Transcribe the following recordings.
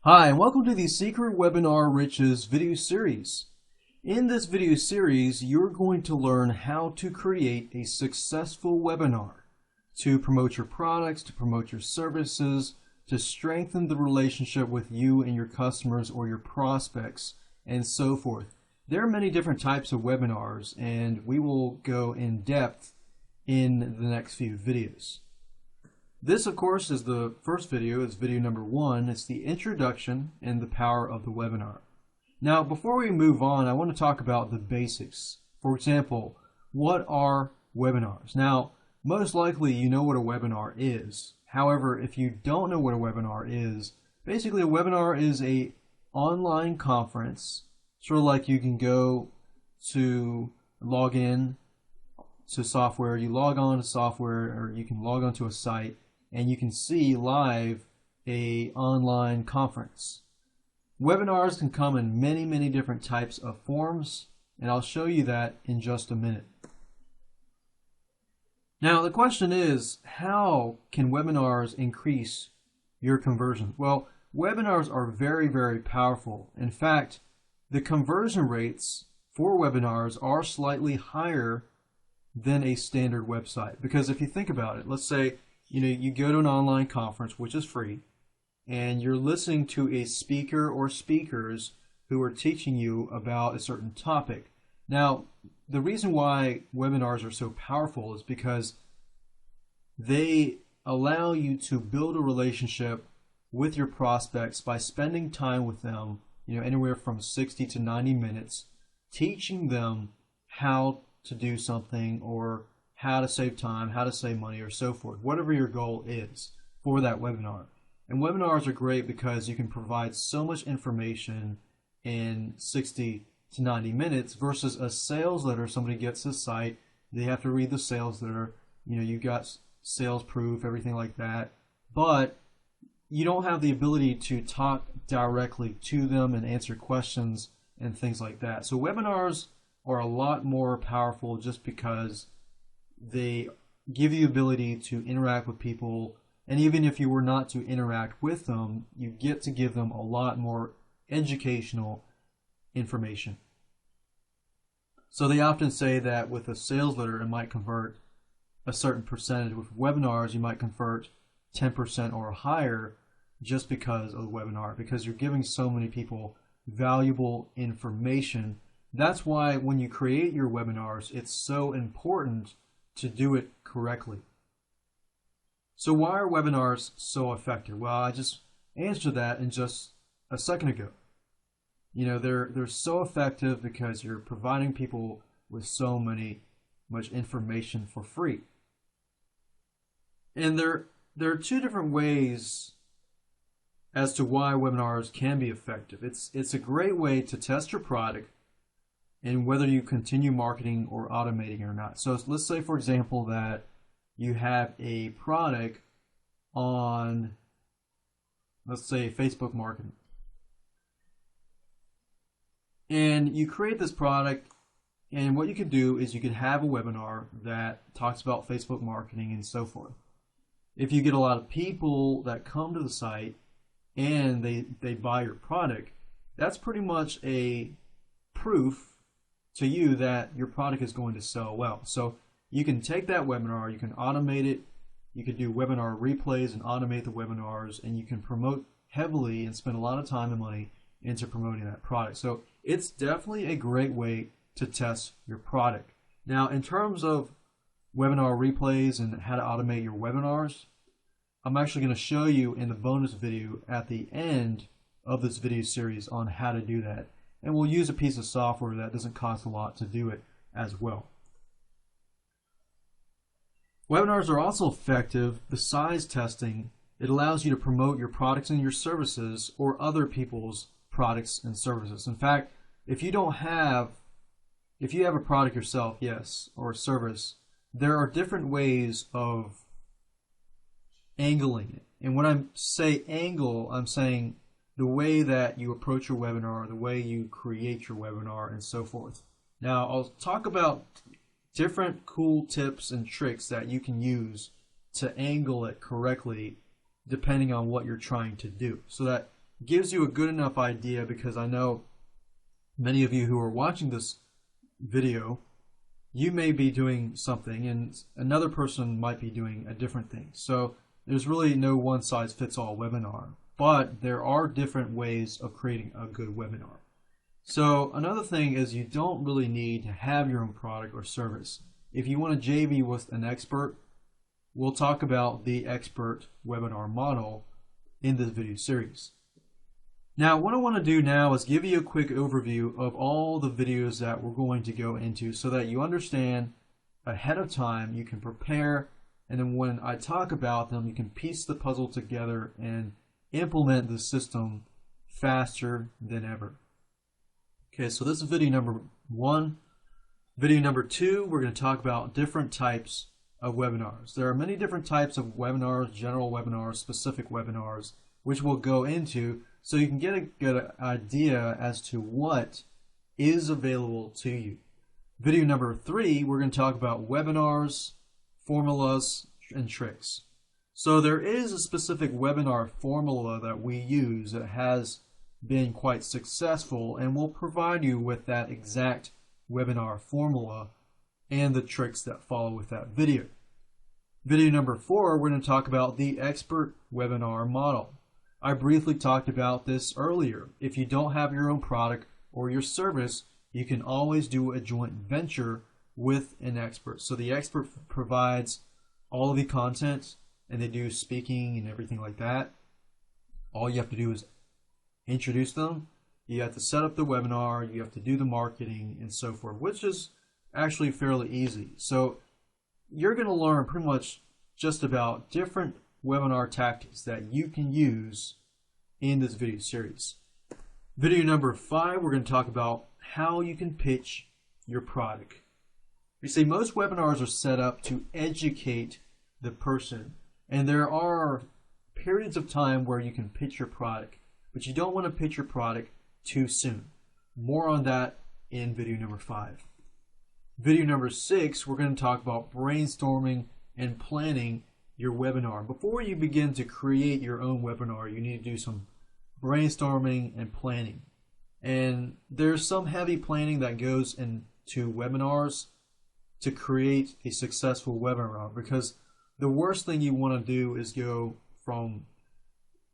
Hi, and welcome to the Secret Webinar Riches video series. In this video series, you're going to learn how to create a successful webinar to promote your products, to promote your services, to strengthen the relationship with you and your customers or your prospects, and so forth. There are many different types of webinars, and we will go in depth in the next few videos. This, of course, is the first video. It's video number 1. It's the introduction and the power of the webinar. Now, before we move on, I want to talk about the basics. For example, what are webinars? Now, most likely you know what a webinar is. However, if you don't know what a webinar is, basically a webinar is a online conference, sort of like you can go to log in to software, you log on to software, or you can log on to a site, and you can see live a online conference. Webinars can come in many different types of forms, and I'll show you that in just a minute. Now the question is, how can webinars increase your conversion? Well, webinars are very powerful. In fact, the conversion rates for webinars are slightly higher than a standard website, because if you think about it, let's say you go to an online conference, which is free, and you're listening to a speaker or speakers who are teaching you about a certain topic. Now, the reason why webinars are so powerful is because they allow you to build a relationship with your prospects by spending time with them, anywhere from 60 to 90 minutes, teaching them how to do something, or how to save time, how to save money, or so forth, whatever your goal is for that webinar. And webinars are great because you can provide so much information in 60 to 90 minutes versus a sales letter. Somebody gets a site, they have to read the sales letter, you got sales proof, everything like that, but you don't have the ability to talk directly to them and answer questions and things like that. So webinars are a lot more powerful just because they give you the ability to interact with people, and even if you were not to interact with them, you get to give them a lot more educational information. So they often say that with a sales letter it might convert a certain percentage. With webinars you might convert 10% or higher just because of the webinar, because you're giving so many people valuable information. That's why when you create your webinars, it's so important to do it correctly. So why are webinars so effective? Well, I just answered that in just a second ago. They're so effective because you're providing people with so much information for free. And there are two different ways as to why webinars can be effective. It's a great way to test your product and whether you continue marketing or automating or not. So let's say, for example, that you have a product on, let's say, Facebook marketing. And you create this product, and what you could do is you could have a webinar that talks about Facebook marketing and so forth. If you get a lot of people that come to the site and they buy your product, that's pretty much a proof to you that your product is going to sell well. So you can take that webinar, you can automate it, you can do webinar replays and automate the webinars, and you can promote heavily and spend a lot of time and money into promoting that product. So it's definitely a great way to test your product. Now, in terms of webinar replays and how to automate your webinars, I'm actually going to show you in the bonus video at the end of this video series on how to do that. And we'll use a piece of software that doesn't cost a lot to do it as well. Webinars are also effective besides testing. It allows you to promote your products and your services or other people's products and services. In fact, if you have a product yourself, yes, or a service, there are different ways of angling it. And when I say angle, I'm saying the way that you approach your webinar, the way you create your webinar, and so forth. Now, I'll talk about different cool tips and tricks that you can use to angle it correctly depending on what you're trying to do, so that gives you a good enough idea, because I know many of you who are watching this video, you may be doing something and another person might be doing a different thing. So there's really no one size fits all webinar, but there are different ways of creating a good webinar. So another thing is, you don't really need to have your own product or service. If you want to JV with an expert, we'll talk about the expert webinar model in this video series. Now, what I want to do now is give you a quick overview of all the videos that we're going to go into, so that you understand ahead of time, you can prepare, and then when I talk about them, you can piece the puzzle together and implement the system faster than ever. Okay, so this is video number 1. Video number 2, we're going to talk about different types of webinars. There are many different types of webinars, general webinars, specific webinars, which we'll go into, so you can get a good idea as to what is available to you. Video number 3, we're going to talk about webinars, formulas, and tricks. So there is a specific webinar formula that we use that has been quite successful, and we'll provide you with that exact webinar formula and the tricks that follow with that video. Video number 4, we're going to talk about the expert webinar model. I briefly talked about this earlier. If you don't have your own product or your service, you can always do a joint venture with an expert. So the expert provides all of the content, and they do speaking and everything like that. All you have to do is introduce them. You have to set up the webinar, you have to do the marketing and so forth, which is actually fairly easy. So you're going to learn pretty much just about different webinar tactics that you can use in this video series. Video number 5, we're going to talk about how you can pitch your product. You see, most webinars are set up to educate the person, and there are periods of time where you can pitch your product, but you don't want to pitch your product too soon. More on that in video number 5. Video number 6, we're going to talk about brainstorming and planning your webinar. Before you begin to create your own webinar, you need to do some brainstorming and planning. And there's some heavy planning that goes into webinars to create a successful webinar, because the worst thing you want to do is go from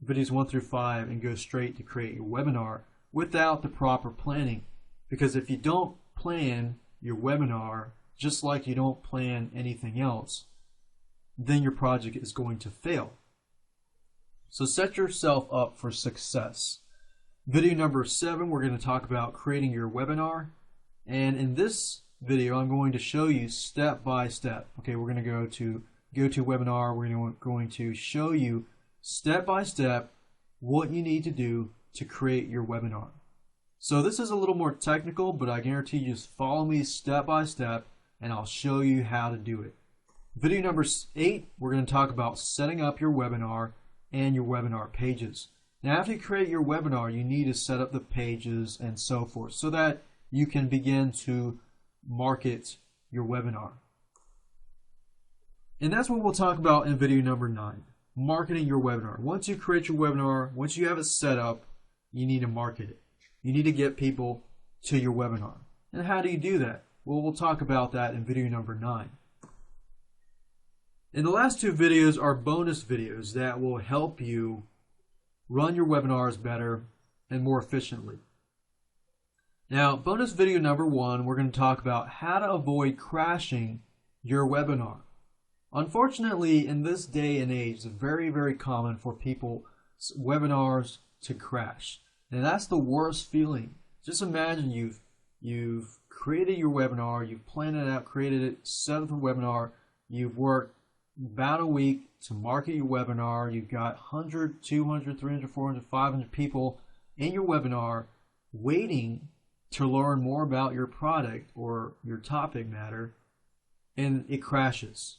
videos 1 through 5 and go straight to create your webinar without the proper planning. Because if you don't plan your webinar, just like you don't plan anything else, then your project is going to fail. So set yourself up for success. Video number 7, we're going to talk about creating your webinar. And in this video, I'm going to show you step by step. Okay, we're going to go to GoToWebinar. We're going to show you step by step what you need to do to create your webinar. So this is a little more technical, but I guarantee you just follow me step by step and I'll show you how to do it. Video number 8, we're going to talk about setting up your webinar and your webinar pages. Now, after you create your webinar, you need to set up the pages and so forth so that you can begin to market your webinar. And that's what we'll talk about in video number 9, marketing your webinar. Once you create your webinar, once you have it set up, you need to market it. You need to get people to your webinar. And how do you do that? Well, we'll talk about that in video number 9. And the last 2 videos are bonus videos that will help you run your webinars better and more efficiently. Now, bonus video number 1, we're going to talk about how to avoid crashing your webinar. Unfortunately, in this day and age, it's very, very common for people's webinars to crash. And that's the worst feeling. Just imagine you've created your webinar, you've planned it out, created it, set up the webinar, you've worked about a week to market your webinar, you've got 100, 200, 300, 400, 500 people in your webinar waiting to learn more about your product or your topic matter, and it crashes.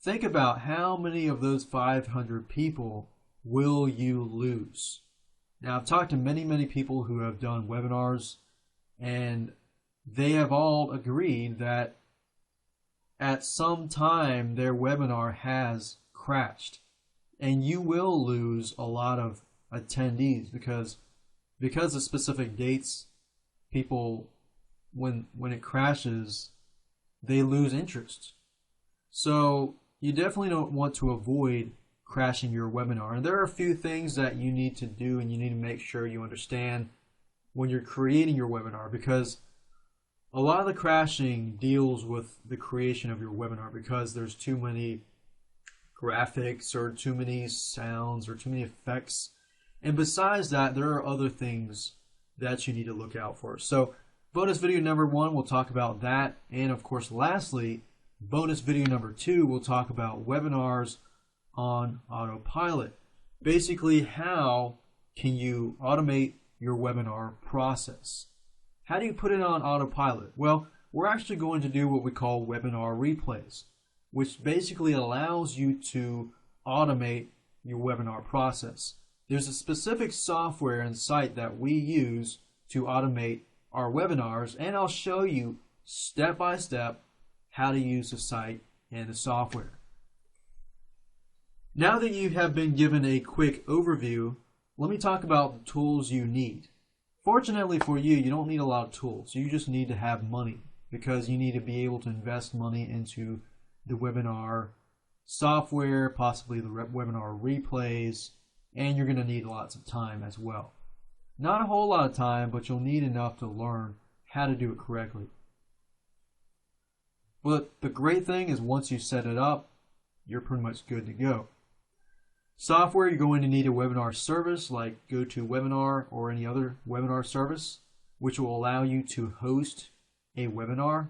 Think about how many of those 500 people will you lose? Now, I've talked to many, many people who have done webinars, and they have all agreed that at some time their webinar has crashed, and you will lose a lot of attendees because of specific dates, people when it crashes, they lose interest. So you definitely don't want to avoid crashing your webinar. And there are a few things that you need to do and you need to make sure you understand when you're creating your webinar, because a lot of the crashing deals with the creation of your webinar because there's too many graphics or too many sounds or too many effects. And besides that, there are other things that you need to look out for. So bonus video number 1, we'll talk about that. And of course, lastly, bonus video number 2, we'll talk about webinars on autopilot. Basically, how can you automate your webinar process? How do you put it on autopilot? Well, we're actually going to do what we call webinar replays, which basically allows you to automate your webinar process. There's a specific software and site that we use to automate our webinars, and I'll show you step by step how to use the site and the software. Now that you have been given a quick overview, let me talk about the tools you need. Fortunately for you, you don't need a lot of tools. You just need to have money, because you need to be able to invest money into the webinar software, possibly the webinar replays, and you're going to need lots of time as well. Not a whole lot of time, but you'll need enough to learn how to do it correctly. But the great thing is once you set it up, you're pretty much good to go. Software, you're going to need a webinar service like GoToWebinar or any other webinar service, which will allow you to host a webinar.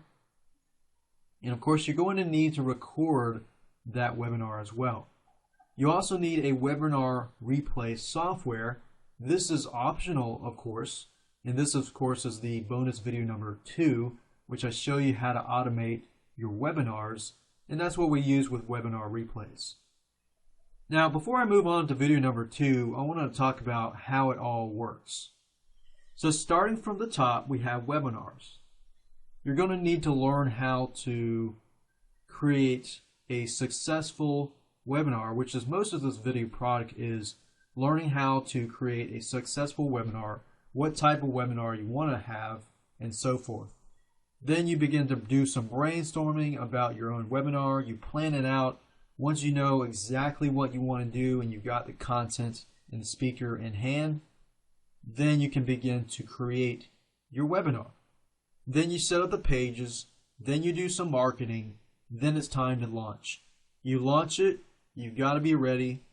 And of course, you're going to need to record that webinar as well. You also need a webinar replay software. This is optional, of course, and this, of course, is the bonus video number 2, which I show you how to automate your webinars, and that's what we use with webinar replays. Now, before I move on to video number 2, I want to talk about how it all works. So starting from the top, we have webinars. You're going to need to learn how to create a successful webinar, which is most of this video product is learning how to create a successful webinar, what type of webinar you want to have, and so forth. Then you begin to do some brainstorming about your own webinar. You plan it out. Once you know exactly what you want to do and you've got the content and the speaker in hand, then you can begin to create your webinar. Then you set up the pages, then you do some marketing, then it's time to launch. You launch it, you've got to be ready,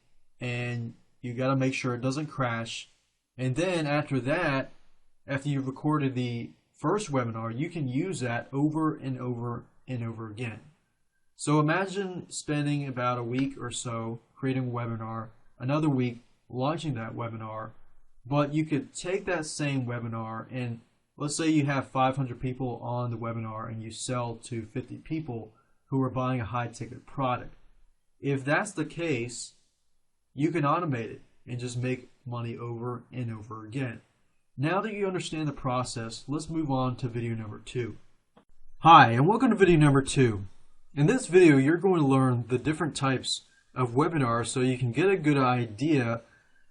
and you got to make sure it doesn't crash. And then after that, after you've recorded the first webinar, you can use that over and over and over again. So imagine spending about a week or so creating a webinar, another week launching that webinar, but you could take that same webinar and let's say you have 500 people on the webinar and you sell to 50 people who are buying a high-ticket product. If that's the case, you can automate it and just make money over and over again. Now that you understand the process, let's move on to video number 2. Hi, and welcome to video number 2. In this video, you're going to learn the different types of webinars so you can get a good idea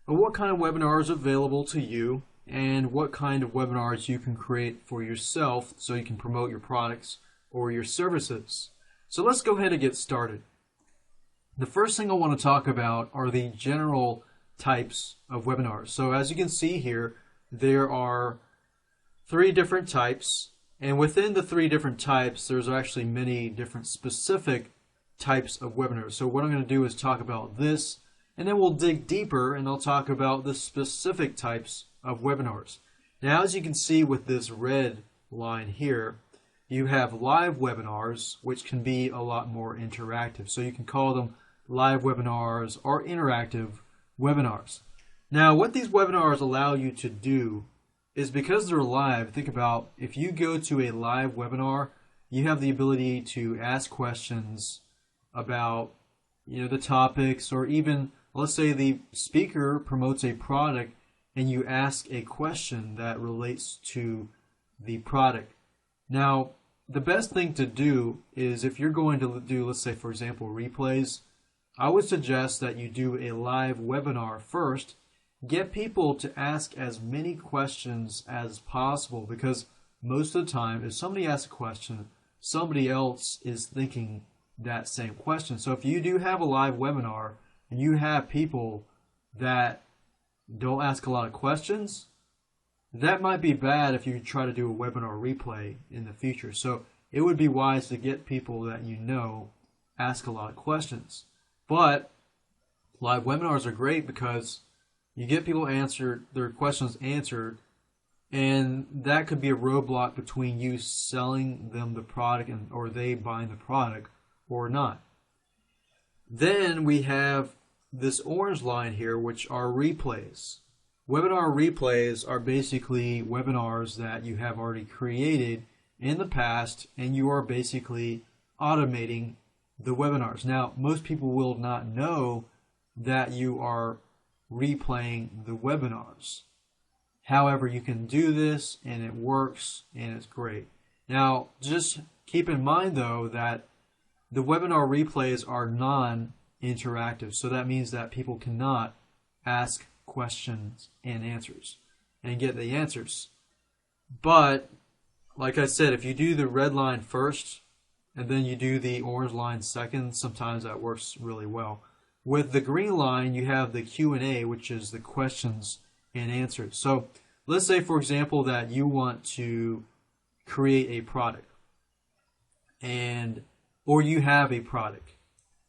of what kind of webinars are available to you and what kind of webinars you can create for yourself so you can promote your products or your services. So let's go ahead and get started. The first thing I want to talk about are the general types of webinars. So as you can see here, there are 3 different types. And within the 3 different types, there's actually many different specific types of webinars. So what I'm going to do is talk about this, and then we'll dig deeper and I'll talk about the specific types of webinars. Now, as you can see with this red line here, you have live webinars, which can be a lot more interactive. So you can call them live webinars or interactive webinars. Now, what these webinars allow you to do is because they're live, think about if you go to a live webinar, you have the ability to ask questions about the topics, or even let's say the speaker promotes a product and you ask a question that relates to the product. Now, the best thing to do is if you're going to do, let's say for example, replays, I would suggest that you do a live webinar first, get people to ask as many questions as possible, because most of the time, if somebody asks a question, somebody else is thinking that same question. So if you do have a live webinar and you have people that don't ask a lot of questions, that might be bad if you try to do a webinar replay in the future. So it would be wise to get people that you know ask a lot of questions. But live webinars are great because you get people their questions answered, and that could be a roadblock between you selling them the product or they buying the product or not. Then we have this orange line here, which are replays. Webinar replays are basically webinars that you have already created in the past, and you are basically automating the webinars. Now, most people will not know that you are replaying the webinars. However, you can do this and it works and it's great. Now, just keep in mind though that the webinar replays are non-interactive. So that means that people cannot ask questions and answers and get the answers. But like I said, if you do the red line first and then you do the orange line second, sometimes that works really well. With the green line, you have the Q&A, which is the questions and answers. So let's say, for example, that you want to create a product, or you have a product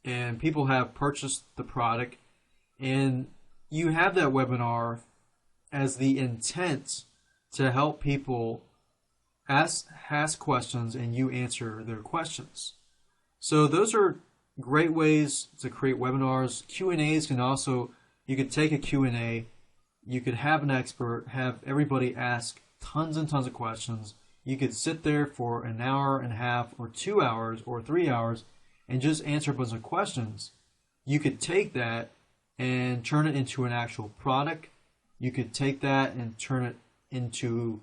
and people have purchased the product, and you have that webinar as the intent to help people ask questions and you answer their questions. So those are great ways to create webinars. Q&As can also, you could take a Q&A, you could have an expert, have everybody ask tons and tons of questions. You could sit there for an hour and a half or 2 hours or 3 hours and just answer a bunch of questions. You could take that and turn it into an actual product. You could take that and turn it into,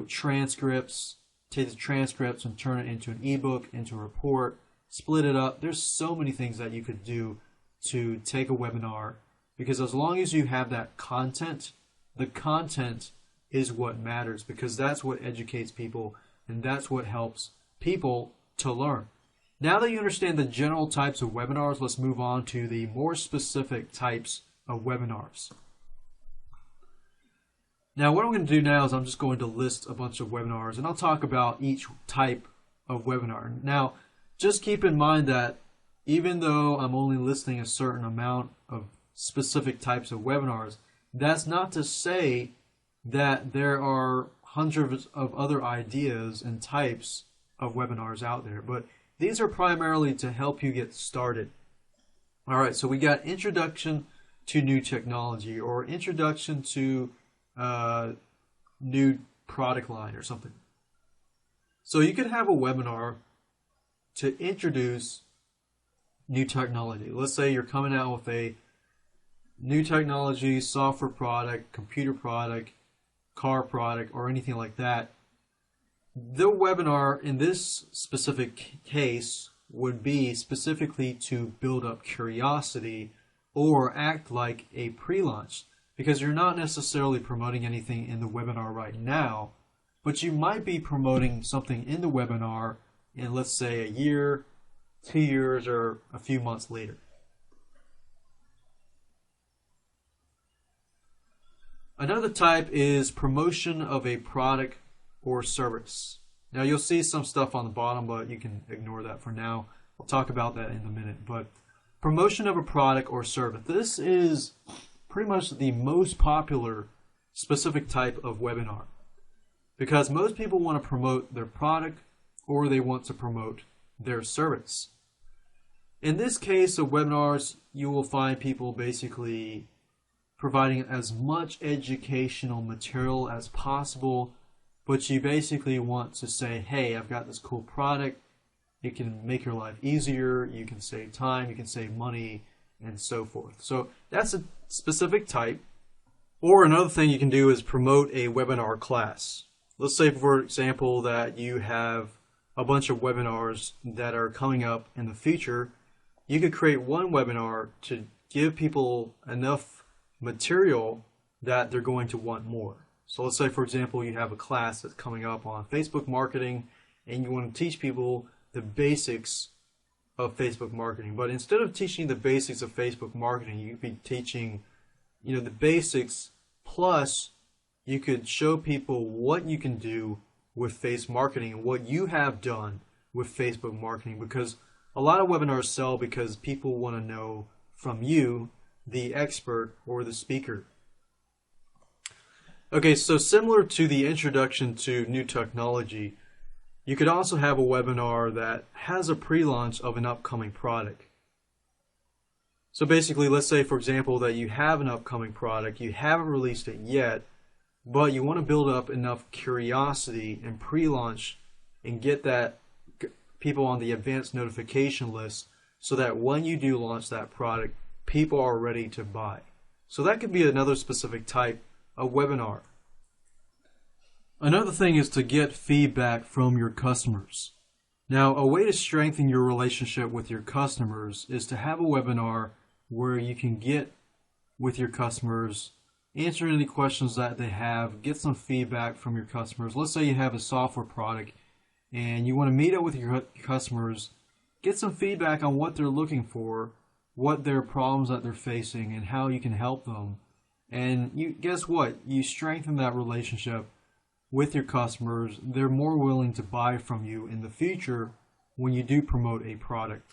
transcripts, take the transcripts and turn it into an ebook, into a report, split it up. There's so many things that you could do to take a webinar, because as long as you have that content, the content is what matters, because that's what educates people and that's what helps people to learn. Now that you understand the general types of webinars, let's move on to the more specific types of webinars. Now what I'm going to do now is I'm just going to list a bunch of webinars and I'll talk about each type of webinar. Now, just keep in mind that even though I'm only listing a certain amount of specific types of webinars, that's not to say that there are hundreds of other ideas and types of webinars out there, but these are primarily to help you get started. All right, so we got introduction to new technology, or introduction to new product line or something. So you could have a webinar to introduce new technology. Let's say you're coming out with a new technology, software product, computer product, car product, or anything like that. The webinar in this specific case would be specifically to build up curiosity or act like a pre-launch, because you're not necessarily promoting anything in the webinar right now, but you might be promoting something in the webinar in, let's say, a year, 2 years, or a few months later. Another type is promotion of a product or service. Now you'll see some stuff on the bottom, but you can ignore that for now. I'll talk about that in a minute. But promotion of a product or service. This is pretty much the most popular specific type of webinar, because most people want to promote their product or they want to promote their service. In this case of webinars, you will find people basically providing as much educational material as possible, but you basically want to say, hey, I've got this cool product. It can make your life easier. You can save time. You can save money, and so forth. So that's a specific type. Or another thing you can do is promote a webinar class. Let's say, for example, that you have a bunch of webinars that are coming up in the future. You could create one webinar to give people enough material that they're going to want more. So let's say, for example, you have a class that's coming up on Facebook marketing and you want to teach people the basics of Facebook marketing. But instead of teaching the basics of Facebook marketing, you could be teaching, the basics, plus you could show people what you can do with Facebook marketing and what you have done with Facebook marketing, because a lot of webinars sell because people want to know from you, the expert or the speaker. Okay, so similar to the introduction to new technology, you could also have a webinar that has a pre-launch of an upcoming product. So basically, let's say, for example, that you have an upcoming product, you haven't released it yet, but you want to build up enough curiosity and pre-launch and get that people on the advanced notification list so that when you do launch that product, people are ready to buy. So that could be another specific type of webinar. Another thing is to get feedback from your customers. Now, a way to strengthen your relationship with your customers is to have a webinar where you can get with your customers, answer any questions that they have, get some feedback from your customers. Let's say you have a software product and you want to meet up with your customers, get some feedback on what they're looking for, what their problems that they're facing, and how you can help them. And guess what? You strengthen that relationship with your customers. They're more willing to buy from you in the future when you do promote a product.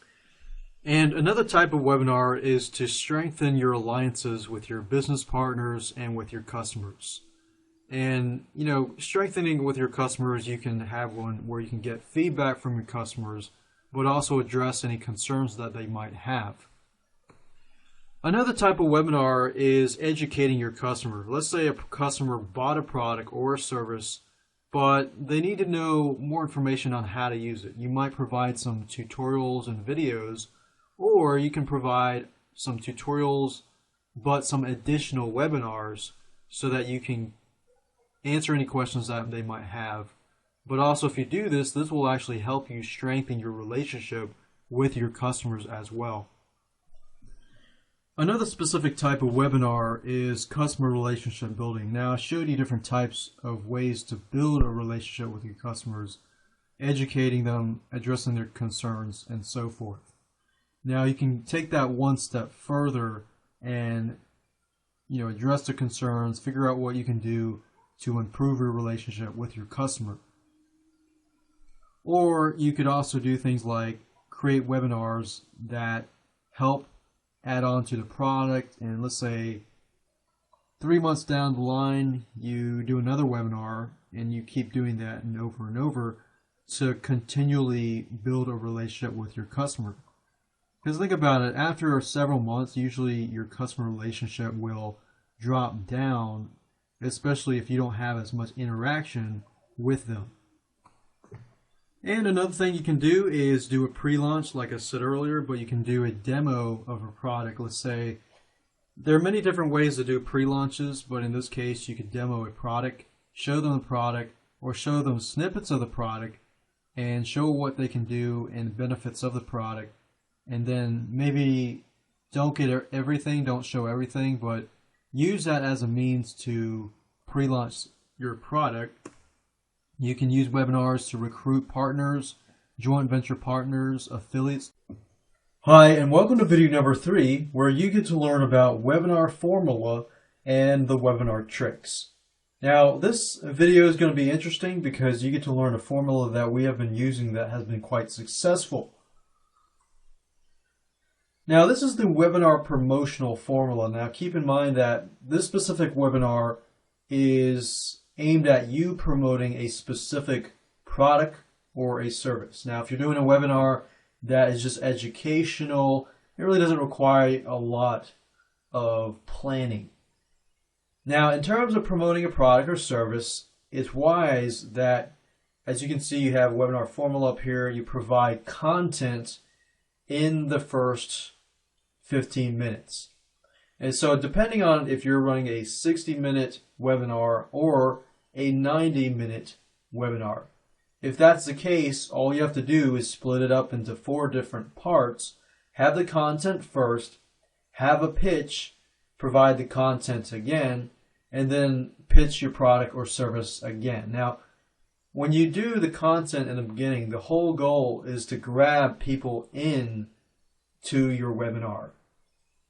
And another type of webinar is to strengthen your alliances with your business partners and with your customers. And, strengthening with your customers, you can have one where you can get feedback from your customers, but also address any concerns that they might have. Another type of webinar is educating your customer. Let's say a customer bought a product or a service, but they need to know more information on how to use it. You might provide some tutorials and videos, or you can provide some tutorials, but some additional webinars so that you can answer any questions that they might have. But also, if you do this, this will actually help you strengthen your relationship with your customers as well. Another specific type of webinar is customer relationship building. Now, I showed you different types of ways to build a relationship with your customers, educating them, addressing their concerns, and so forth. Now, you can take that one step further and, address the concerns, figure out what you can do to improve your relationship with your customer. Or you could also do things like create webinars that help add on to the product, and let's say 3 months down the line you do another webinar, and you keep doing that and over to continually build a relationship with your customer. Because think about it, after several months, usually your customer relationship will drop down, especially if you don't have as much interaction with them. And another thing you can do is do a pre-launch, like I said earlier, but you can do a demo of a product. Let's say there are many different ways to do pre-launches, but in this case you could demo a product, show them the product, or show them snippets of the product and show what they can do and the benefits of the product. And then maybe don't get everything, don't show everything, but use that as a means to pre-launch your product. You can use webinars to recruit partners, joint venture partners, affiliates. Hi, and welcome to video number 3, where you get to learn about webinar formula and the webinar tricks. Now, this video is going to be interesting because you get to learn a formula that we have been using that has been quite successful. Now, this is the webinar promotional formula. Now, keep in mind that this specific webinar is aimed at you promoting a specific product or a service. Now, if you're doing a webinar that is just educational, it really doesn't require a lot of planning. Now, in terms of promoting a product or service, it's wise that, as you can see, you have a webinar formula up here. You provide content in the first 15 minutes. And so depending on if you're running a 60-minute webinar or a 90-minute webinar. If that's the case, all you have to do is split it up into 4 different parts. Have the content first, have a pitch, provide the content again, and then pitch your product or service again. Now, when you do the content in the beginning, the whole goal is to grab people in to your webinar.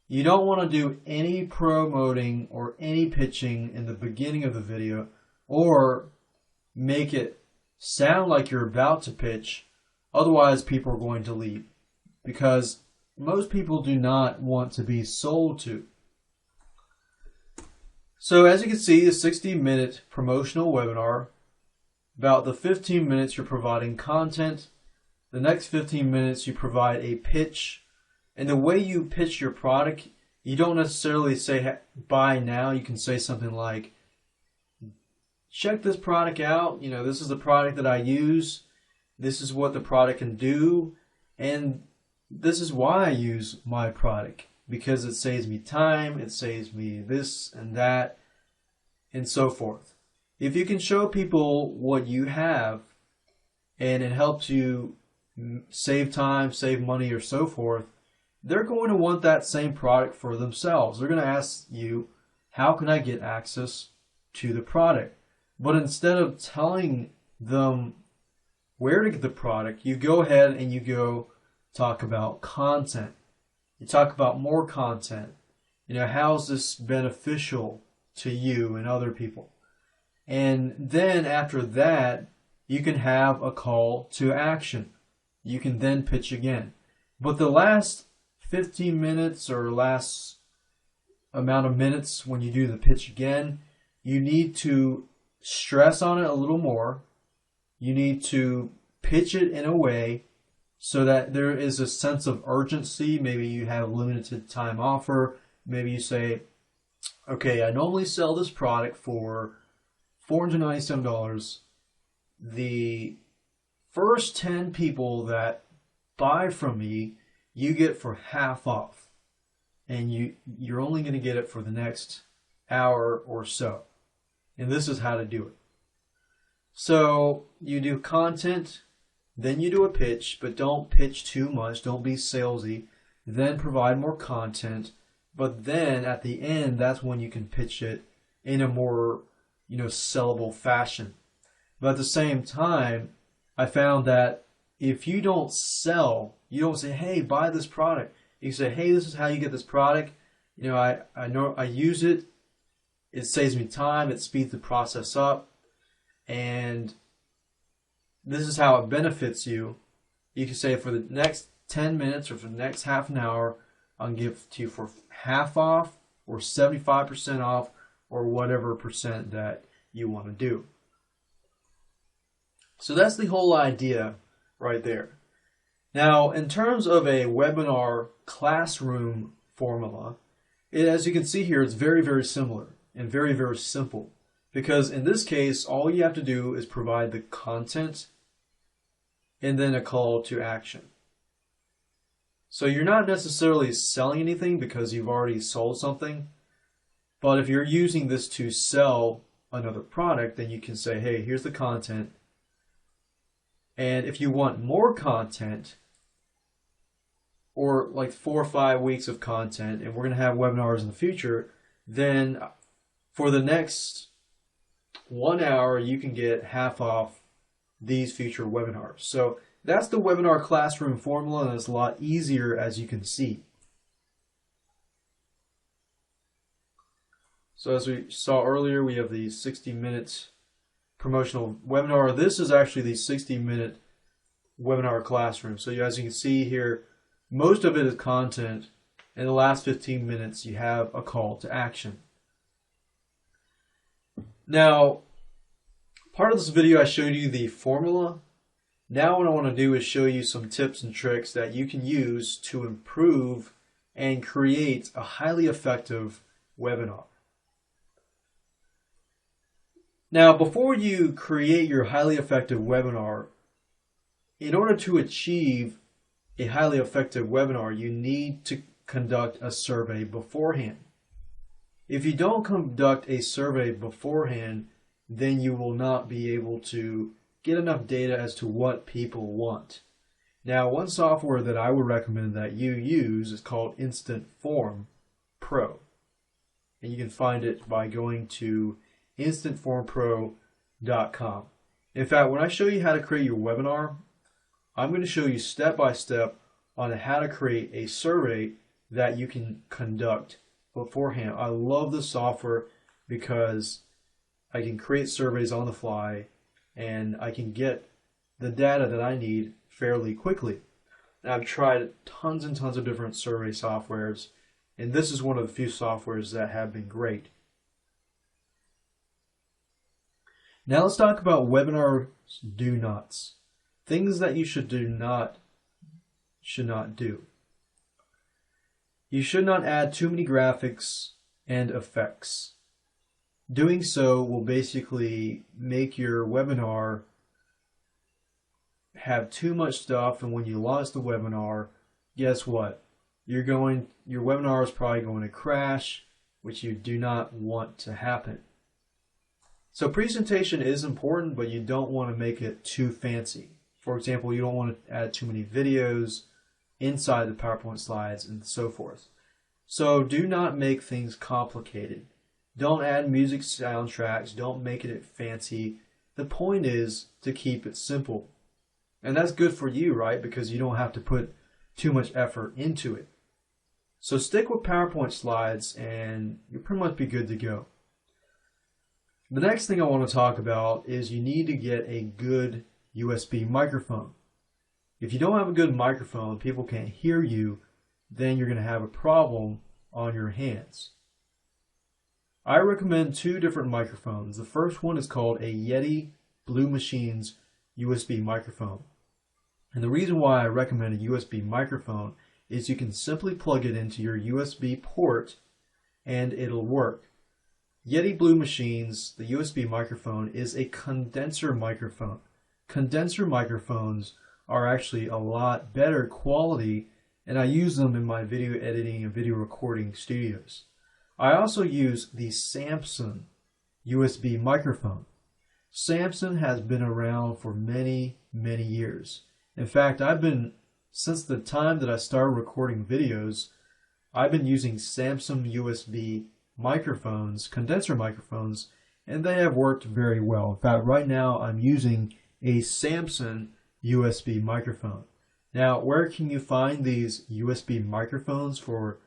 You don't want to do any promoting or any pitching in the beginning of the video, or make it sound like you're about to pitch. Otherwise, people are going to leave, because most people do not want to be sold to. So as you can see, a 60-minute promotional webinar. About the 15 minutes you're providing content. The next 15 minutes you provide a pitch. And the way you pitch your product, you don't necessarily say buy now. You can say something like, check this product out. You know, this is the product that I use. This is what the product can do. And this is why I use my product. Because it saves me time, it saves me this and that, and so forth. If you can show people what you have, and it helps you save time, save money, or so forth, they're going to want that same product for themselves. They're going to ask you, how can I get access to the product? But instead of telling them where to get the product, you go ahead and you go talk about content. You talk about more content. You know, how is this beneficial to you and other people? And then after that, you can have a call to action. You can then pitch again. But the last 15 minutes or last amount of minutes when you do the pitch again, you need to stress on it a little more. You need to pitch it in a way so that there is a sense of urgency. Maybe you have a limited time offer. Maybe you say, okay, I normally sell this product for $497. The first 10 people that buy from me, you get for half off. And you're only going to get it for the next hour or so. And this is how to do it. So you do content, then you do a pitch, but don't pitch too much. Don't be salesy. Then provide more content. But then at the end, that's when you can pitch it in a more, sellable fashion. But at the same time, I found that if you don't sell, you don't say, hey, buy this product. You say, hey, this is how you get this product. I know I use it. It saves me time. It speeds the process up. And this is how it benefits you. You can say, for the next 10 minutes or for the next half an hour, I'll give it to you for half off or 75% off or whatever percent that you want to do. So that's the whole idea right there. Now, in terms of a webinar classroom formula, as you can see here, it's very, very similar and very, very simple. Because in this case, all you have to do is provide the content and then a call to action. So you're not necessarily selling anything because you've already sold something. But if you're using this to sell another product, then you can say, hey, here's the content. And if you want more content, or like 4 or 5 weeks of content, and we're going to have webinars in the future, then for the next 1 hour, you can get half off these future webinars. So that's the webinar classroom formula, and it's a lot easier, as you can see. So as we saw earlier, we have the 60-minute promotional webinar. This is actually the 60-minute webinar classroom. So as you can see here, most of it is content. In the last 15 minutes, you have a call to action. Now, part of this video, I showed you the formula. Now what I want to do is show you some tips and tricks that you can use to improve and create a highly effective webinar. Now, before you create your highly effective webinar, in order to achieve a highly effective webinar, you need to conduct a survey beforehand. If you don't conduct a survey beforehand, then you will not be able to get enough data as to what people want. Now, one software that I would recommend that you use is called Instant Form Pro. and you can find it by going to instantformpro.com. In fact, when I show you how to create your webinar, I'm going to show you step by step on how to create a survey that you can conduct beforehand. I love the software because I can create surveys on the fly and I can get the data that I need fairly quickly. And I've tried tons and tons of different survey softwares, and this is one of the few softwares that have been great. Now let's talk about webinar do nots. Things that you should not do. You should not add too many graphics and effects. Doing so will basically make your webinar have too much stuff, and when you launch the webinar, guess what? Your webinar is probably going to crash, which you do not want to happen. So presentation is important, but you don't want to make it too fancy. For example, you don't want to add too many videos inside the PowerPoint slides and so forth. So do not make things complicated. Don't add music soundtracks. Don't make it fancy. The point is to keep it simple. And that's good for you, right? Because you don't have to put too much effort into it. So stick with PowerPoint slides and you'll pretty much be good to go. The next thing I want to talk about is you need to get a good USB microphone. If you don't have a good microphone, people can't hear you, then you're going to have a problem on your hands. I recommend two different microphones. The first one is called a Yeti Blue Machines USB microphone. And the reason why I recommend a USB microphone is you can simply plug it into your USB port and it'll work. Yeti Blue Machines, the USB microphone, is a condenser microphone. Condenser microphones are actually a lot better quality, and I use them in my video editing and video recording studios. I also use the Samson USB microphone. Samson has been around for many, many years. In fact, since the time that I started recording videos, I've been using Samson USB microphones, condenser microphones, and they have worked very well. In fact, right now I'm using a Samson USB microphone. Now, where can you find these USB microphones for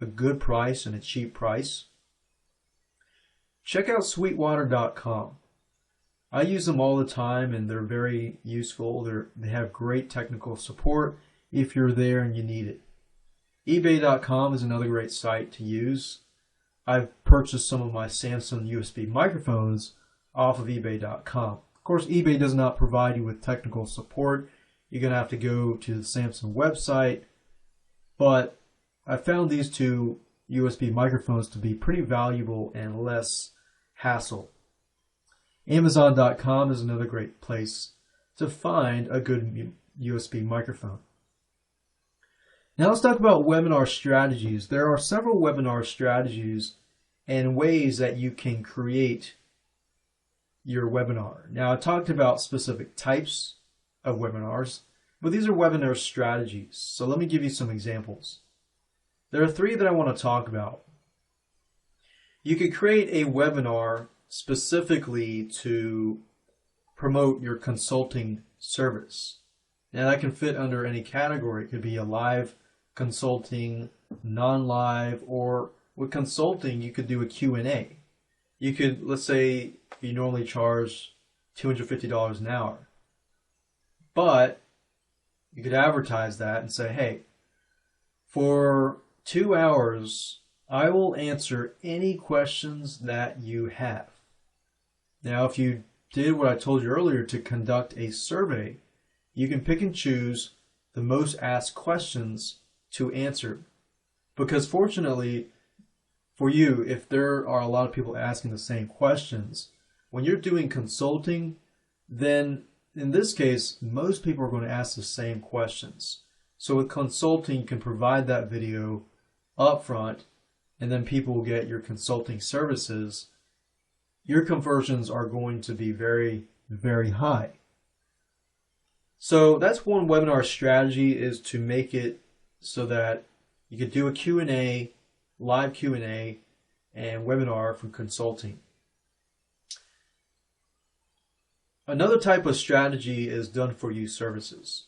a good price and a cheap price? Check out sweetwater.com. I use them all the time and they're very useful. They have great technical support if you're there and you need it. eBay.com is another great site to use. I've purchased some of my Samson USB microphones off of eBay.com. Of course, eBay does not provide you with technical support. You're going to have to go to the Samson website. But I found these two USB microphones to be pretty valuable and less hassle. Amazon.com is another great place to find a good USB microphone. Now let's talk about webinar strategies. There are several webinar strategies and ways that you can create your webinar. Now I talked about specific types of webinars, but these are webinar strategies. So let me give you some examples. There are three that I want to talk about. You could create a webinar specifically to promote your consulting service. Now that can fit under any category. It could be a live consulting, non-live, or with consulting you could do a Q&A. You could, let's say you normally charge $250 an hour, but you could advertise that and say, hey, for 2 hours I will answer any questions that you have. Now if you did what I told you earlier to conduct a survey, you can pick and choose the most asked questions to answer. Because fortunately for you, if there are a lot of people asking the same questions, when you're doing consulting, then in this case, most people are going to ask the same questions. So with consulting, you can provide that video up front, and then people will get your consulting services. Your conversions are going to be very, very high. So that's one webinar strategy, is to make it so that you could do a Q&A, live Q&A, and webinar from consulting. Another type of strategy is done-for-you services.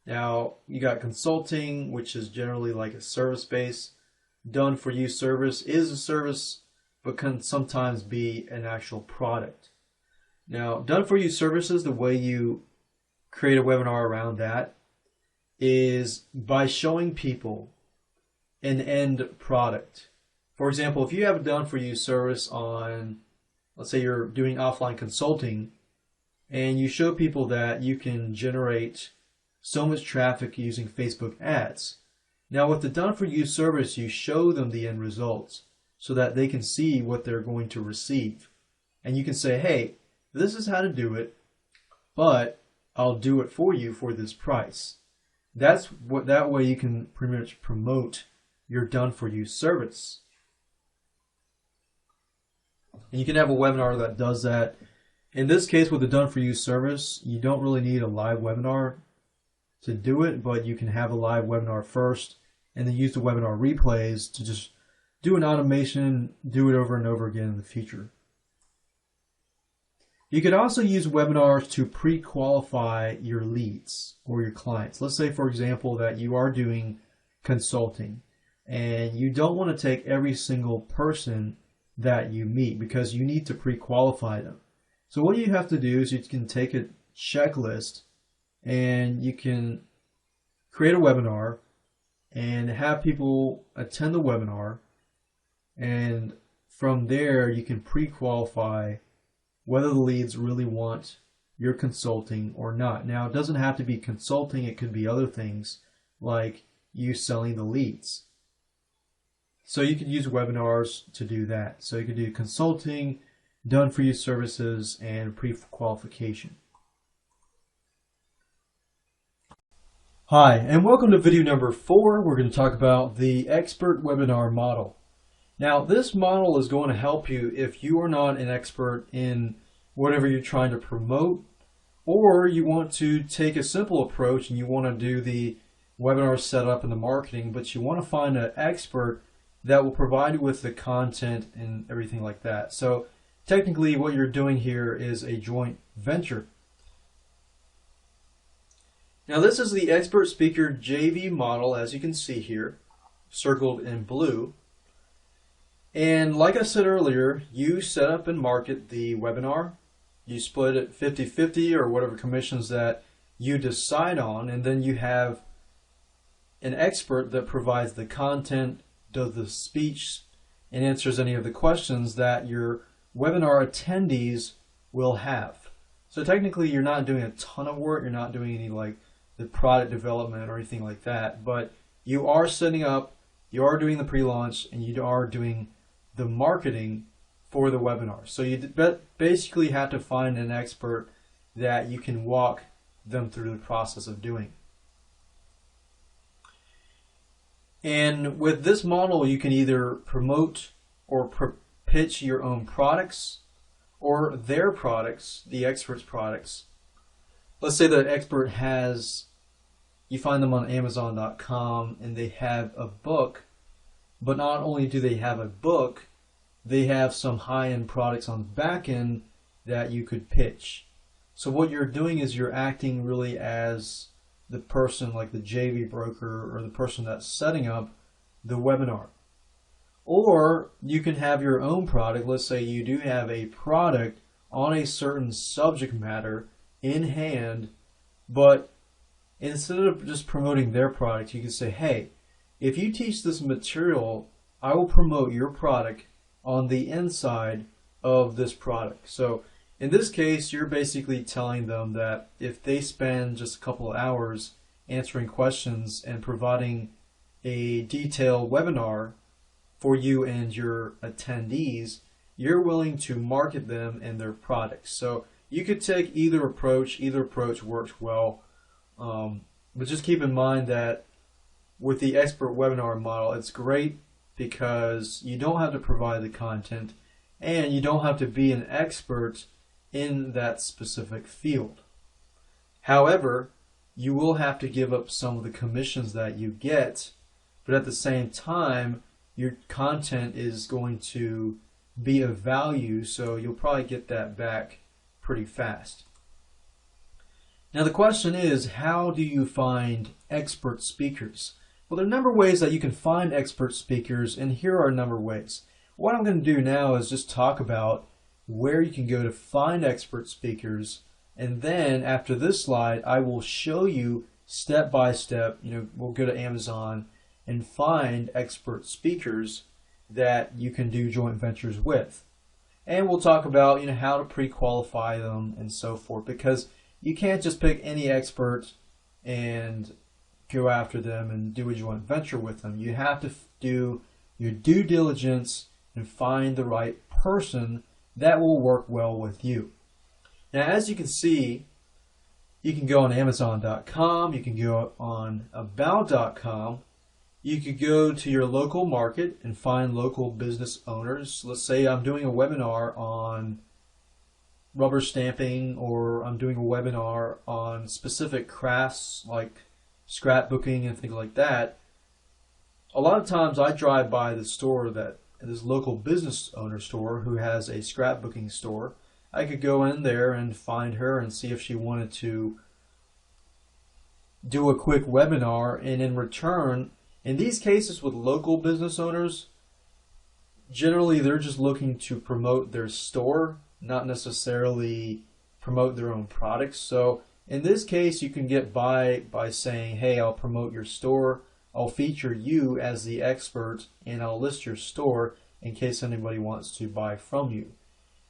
Now, you got consulting, which is generally like a service-based. Done-for-you service is a service, but can sometimes be an actual product. Now, done-for-you services, the way you create a webinar around that is by showing people an end product. For example, if you have a done-for-you service on, let's say you're doing offline consulting, and you show people that you can generate so much traffic using Facebook ads. Now with the done-for-you service, you show them the end results so that they can see what they're going to receive. And you can say, hey, this is how to do it, but I'll do it for you for this price. That way you can pretty much promote your done-for-you service. And you can have a webinar that does that. In this case, with the done-for-you service, you don't really need a live webinar to do it, but you can have a live webinar first and then use the webinar replays to just do an automation, do it over and over again in the future. You could also use webinars to pre-qualify your leads or your clients. Let's say, for example, that you are doing consulting and you don't want to take every single person that you meet because you need to pre-qualify them. So what you have to do is you can take a checklist and you can create a webinar and have people attend the webinar, and from there you can pre-qualify whether the leads really want your consulting or not. Now, it doesn't have to be consulting, it could be other things like you selling the leads. So you could use webinars to do that. So you could do consulting, done-for-you services, and pre-qualification. Hi, and welcome to video number 4. We're going to talk about the expert webinar model. Now, this model is going to help you if you are not an expert in whatever you're trying to promote, or you want to take a simple approach and you want to do the webinar setup and the marketing, but you want to find an expert that will provide you with the content and everything like that. So technically what you're doing here is a joint venture. Now this is the expert speaker JV model, as you can see here, circled in blue. And like I said earlier, you set up and market the webinar. You split it 50-50 or whatever commissions that you decide on, and then you have an expert that provides the content, does the speech, and answers any of the questions that your webinar attendees will have. So technically you're not doing a ton of work, you're not doing any like the product development or anything like that, but you are setting up, you are doing the pre-launch, and you are doing the marketing for the webinar. So you basically have to find an expert that you can walk them through the process of doing. And with this model, you can either promote or pitch your own products or their products, the expert's products. Let's say the expert has, you find them on Amazon.com and they have a book, but not only do they have a book, they have some high-end products on the back end that you could pitch. So what you're doing is you're acting really as the person, like the JV broker or the person that's setting up the webinar. Or you can have your own product. Let's say you do have a product on a certain subject matter in hand, but instead of just promoting their product, you can say, hey, if you teach this material, I will promote your product on the inside of this product. So in this case, you're basically telling them that if they spend just a couple of hours answering questions and providing a detailed webinar for you and your attendees, you're willing to market them and their products. So you could take either approach works well, but just keep in mind that with the expert webinar model, it's great because you don't have to provide the content and you don't have to be an expert in that specific field. However, you will have to give up some of the commissions that you get, but at the same time, your content is going to be of value, so you'll probably get that back pretty fast. Now the question is, how do you find expert speakers? Well, there are a number of ways that you can find expert speakers, and here are a number of ways. What I'm going to do now is just talk about where you can go to find expert speakers, and then after this slide I will show you step by step. We'll go to Amazon and find expert speakers that you can do joint ventures with, and we'll talk about how to pre-qualify them and so forth, because you can't just pick any expert and go after them and do a joint venture with them. You have to do your due diligence and find the right person that will work well with you. Now, as you can see, you can go on Amazon.com, you can go on About.com, you could go to your local market and find local business owners. Let's say I'm doing a webinar on rubber stamping, or I'm doing a webinar on specific crafts like scrapbooking and things like that. A lot of times I drive by the store, this local business owner store who has a scrapbooking store. I could go in there and find her and see if she wanted to do a quick webinar, and in return, in these cases with local business owners, generally they're just looking to promote their store, not necessarily promote their own products. So in this case, you can get by saying, hey, I'll promote your store, I'll feature you as the expert, and I'll list your store in case anybody wants to buy from you.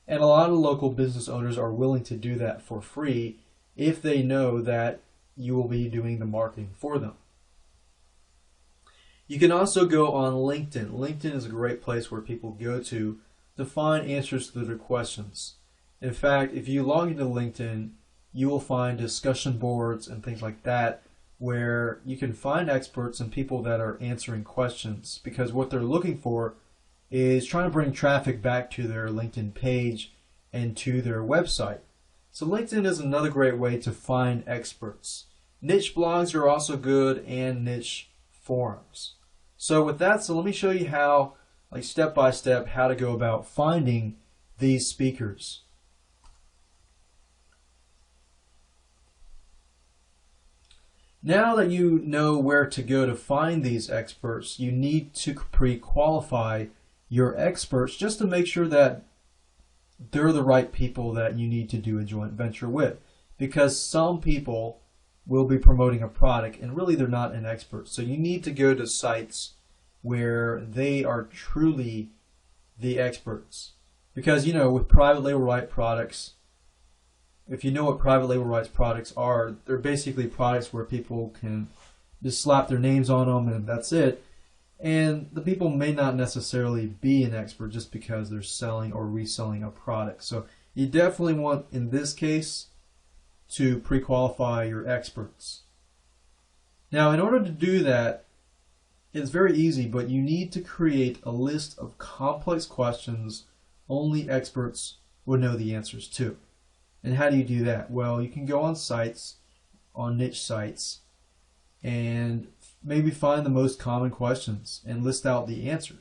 And a lot of local business owners are willing to do that for free if they know that you will be doing the marketing for them. You can also go on LinkedIn. LinkedIn is a great place where people go to find answers to their questions. In fact, if you log into LinkedIn, you will find discussion boards and things like that where you can find experts and people that are answering questions, because what they're looking for is trying to bring traffic back to their LinkedIn page and to their website. So LinkedIn is another great way to find experts. Niche blogs are also good, and niche forums. So with that, let me show you how, step by step, how to go about finding these speakers. Now that you know where to go to find these experts, you need to pre-qualify your experts just to make sure that they're the right people that you need to do a joint venture with. Because some people will be promoting a product and really they're not an expert. So you need to go to sites where they are truly the experts. Because, with private label right products, if you know what private label rights products are, they're basically products where people can just slap their names on them and that's it. And the people may not necessarily be an expert just because they're selling or reselling a product. So you definitely want, in this case, to pre-qualify your experts. Now, in order to do that, it's very easy, but you need to create a list of complex questions only experts would know the answers to. And how do you do that? Well, you can go on sites, on niche sites, and maybe find the most common questions and list out the answer.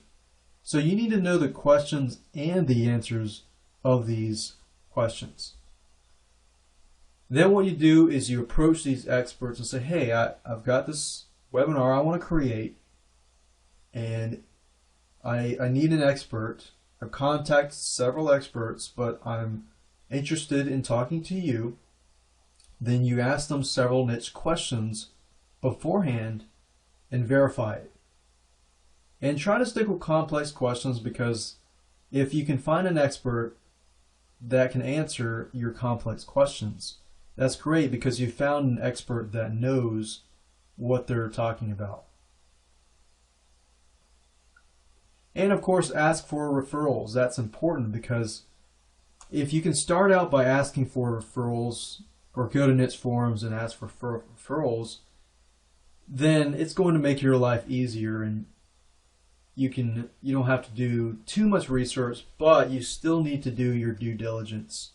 So you need to know the questions and the answers of these questions. Then what you do is you approach these experts and say, hey, I've got this webinar I want to create, and I need an expert. I've contacted several experts, but I'm interested in talking to you. Then you ask them several niche questions beforehand and verify it. And try to stick with complex questions, because if you can find an expert that can answer your complex questions, that's great, because you found an expert that knows what they're talking about. And of course, ask for referrals. That's important, because if you can start out by asking for referrals or go to niche forums and ask for referrals, then it's going to make your life easier, and you don't have to do too much research, but you still need to do your due diligence.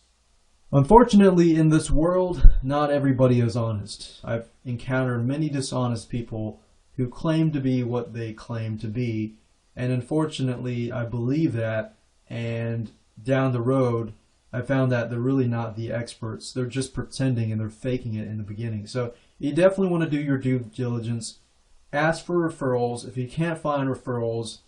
Unfortunately, in this world, not everybody is honest. I've encountered many dishonest people who claim to be what they claim to be, And unfortunately, I believe that, and down the road, I found that they're really not the experts. They're just pretending and they're faking it in the beginning. So you definitely want to do your due diligence. Ask for referrals. If you can't find referrals,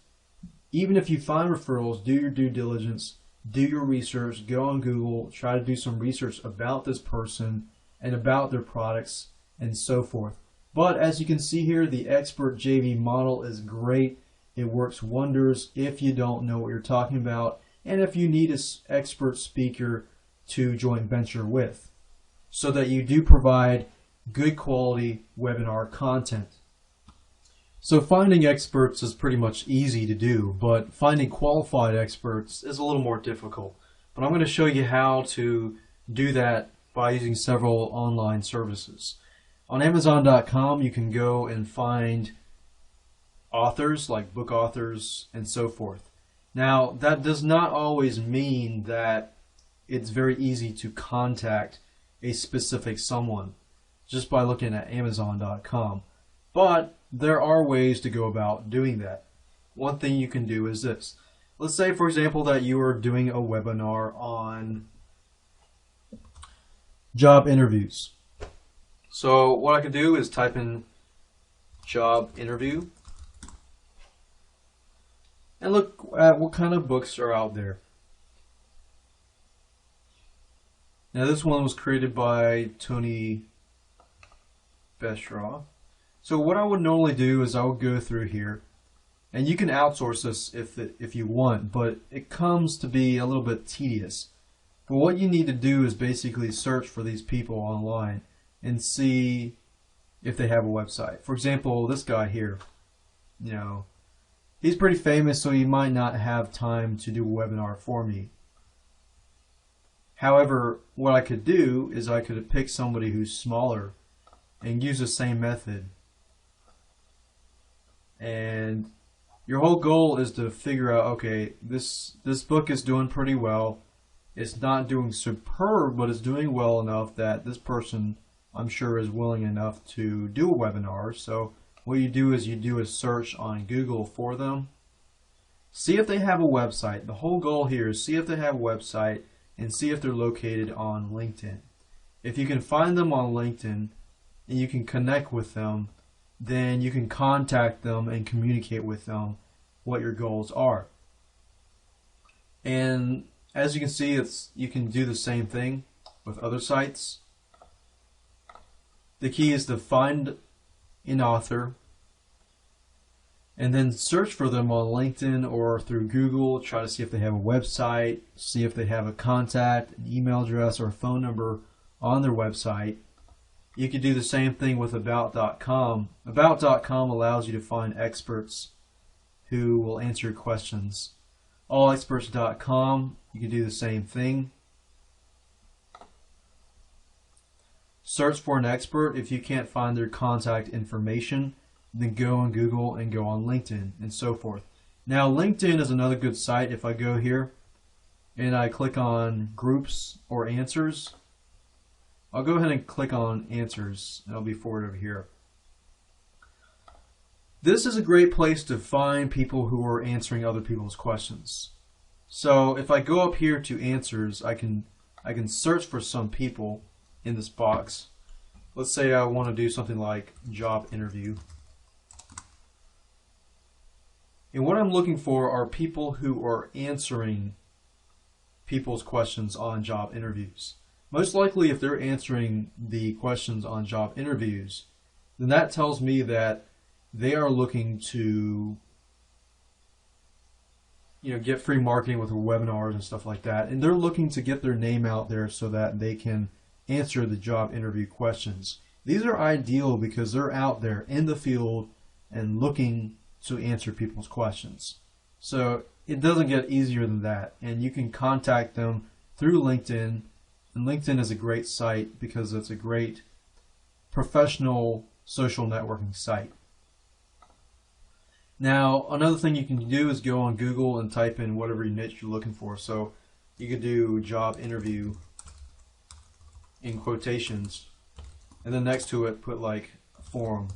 even if you find referrals, do your due diligence, do your research, go on Google, try to do some research about this person and about their products and so forth. But as you can see here, the Expert JV model is great. It works wonders if you don't know what you're talking about and if you need an expert speaker to joint venture with, so that you do provide good quality webinar content. So finding experts is pretty much easy to do, but finding qualified experts is a little more difficult. But I'm going to show you how to do that by using several online services. On Amazon.com, you can go and find authors like book authors and so forth. Now, that does not always mean that it's very easy to contact a specific someone just by looking at Amazon.com. But there are ways to go about doing that. One thing you can do is this. Let's say, for example, that you are doing a webinar on job interviews. So what I could do is type in job interview and look at what kind of books are out there. Now this one was created by Tony Bestroff. So what I would normally do is I would go through here, and you can outsource this if you want, but it comes to be a little bit tedious. But what you need to do is basically search for these people online and see if they have a website. For example, this guy here, he's pretty famous, so he might not have time to do a webinar for me. However, what I could do is I could pick somebody who's smaller and use the same method. And your whole goal is to figure out, okay, this book is doing pretty well. It's not doing superb, but it's doing well enough that this person, I'm sure, is willing enough to do a webinar. So what you do is you do a search on Google for them. See if they have a website. The whole goal here is see if they have a website and see if they're located on LinkedIn. If you can find them on LinkedIn and you can connect with them, then you can contact them and communicate with them what your goals are. And as you can see, you can do the same thing with other sites. The key is to find an author and then search for them on LinkedIn or through Google. Try to see if they have a website, see if they have a contact, an email address, or a phone number on their website. You could do the same thing with About.com. About.com allows you to find experts who will answer your questions. AllExperts.com, you can do the same thing. Search for an expert. If you can't find their contact information, then go on Google and go on LinkedIn and so forth. Now, LinkedIn is another good site. If I go here and I click on groups or answers, I'll go ahead and click on answers and I'll be forward over here. This is a great place to find people who are answering other people's questions. So if I go up here to answers, I can search for some people in this box. Let's say I want to do something like job interview. And what I'm looking for are people who are answering people's questions on job interviews. Most likely, if they're answering the questions on job interviews, then that tells me that they are looking to get free marketing with their webinars and stuff like that. And they're looking to get their name out there so that they can answer the job interview questions. These are ideal because they're out there in the field and looking to answer people's questions. So it doesn't get easier than that. And you can contact them through LinkedIn. And LinkedIn is a great site because it's a great professional social networking site. Now, another thing you can do is go on Google and type in whatever niche you're looking for. So you could do job interview in quotations, and then next to it put like forum.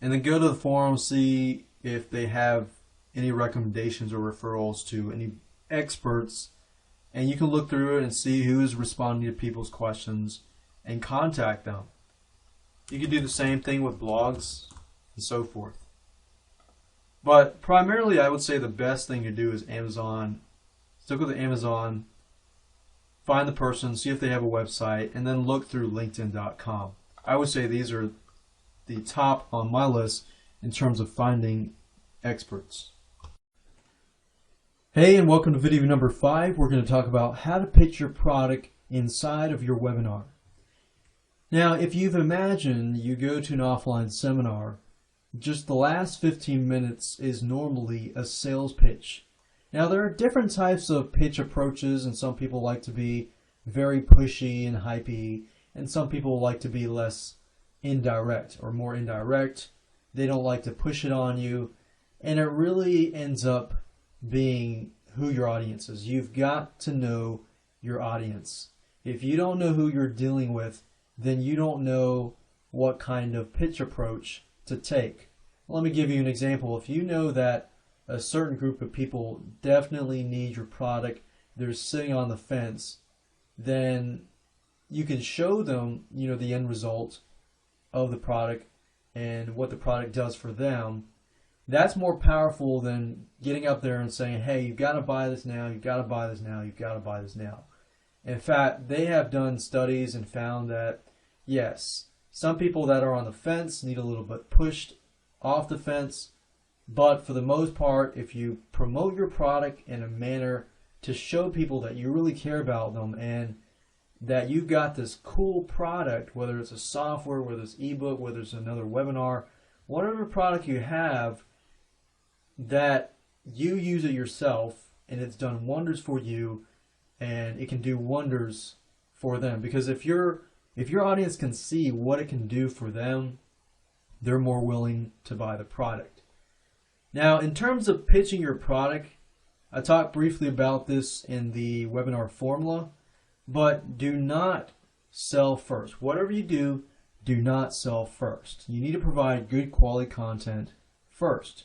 And then go to the forum, see if they have any recommendations or referrals to any experts, and you can look through it and see who is responding to people's questions and contact them. You can do the same thing with blogs and so forth. But primarily, I would say the best thing to do is Amazon. Stick with Amazon, find the person, see if they have a website, and then look through LinkedIn.com. I would say these are the top on my list in terms of finding experts. Hey, and welcome to video number 5. We're going to talk about how to pitch your product inside of your webinar. Now, if you've imagined you go to an offline seminar, just the last 15 minutes is normally a sales pitch. Now, there are different types of pitch approaches, and some people like to be very pushy and hypey, and some people like to be less indirect or more indirect. They don't like to push it on you, and it really ends up being who your audience is. You've got to know your audience. If you don't know who you're dealing with, then you don't know what kind of pitch approach to take. Let me give you an example. If you know that a certain group of people definitely need your product, they're sitting on the fence, then you can show them, the end result of the product and what the product does for them. That's more powerful than getting up there and saying, hey, you've got to buy this now, you've got to buy this now, you've got to buy this now. In fact, they have done studies and found that, yes, some people that are on the fence need a little bit pushed off the fence, but for the most part, if you promote your product in a manner to show people that you really care about them and that you've got this cool product, whether it's a software, whether it's ebook, whether it's another webinar, whatever product you have, that you use it yourself and it's done wonders for you and it can do wonders for them. Because if your audience can see what it can do for them, they're more willing to buy the product. Now, in terms of pitching your product, I talked briefly about this in the webinar formula, but do not sell first. Whatever you do, do not sell first. You need to provide good quality content first.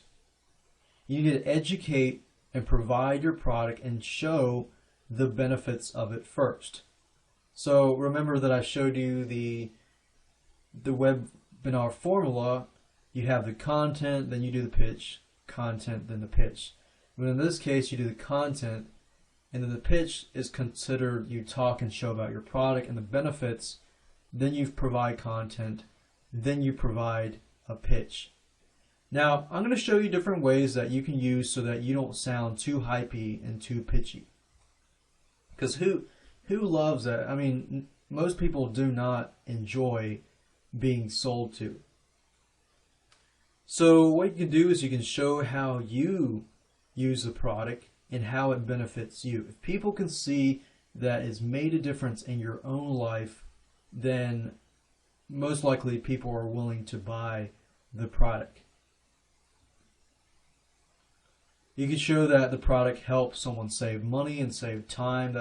You need to educate and provide your product and show the benefits of it first. So remember that I showed you the webinar formula. You have the content, then you do the pitch, content, then the pitch. But in this case, you do the content, and then the pitch is considered you talk and show about your product and the benefits. Then you provide content, then you provide a pitch. Now, I'm going to show you different ways that you can use so that you don't sound too hypey and too pitchy. Because who loves that? I mean, most people do not enjoy being sold to. So what you can do is you can show how you use the product and how it benefits you. If people can see that it's made a difference in your own life, then most likely people are willing to buy the product. You can show that the product helps someone save money and save time.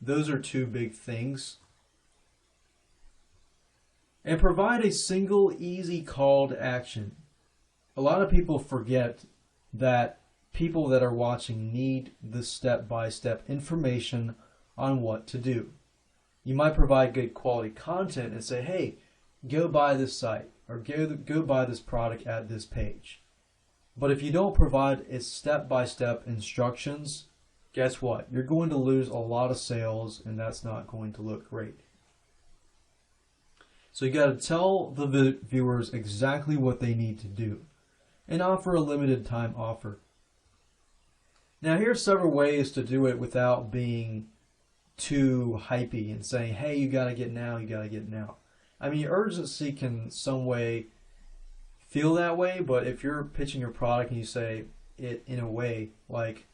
Those are two big things. And provide a single, easy call to action. A lot of people forget that people that are watching need the step-by-step information on what to do. You might provide good quality content and say, hey, go buy this site or go buy this product at this page. But if you don't provide its step-by-step instructions, guess what? You're going to lose a lot of sales, and that's not going to look great. So you got to tell the viewers exactly what they need to do and offer a limited time offer. Now, here's several ways to do it without being too hypey and saying, hey, you got to get now, you got to get now. I mean, urgency can some way feel that way, but if you're pitching your product and you say it in a way like,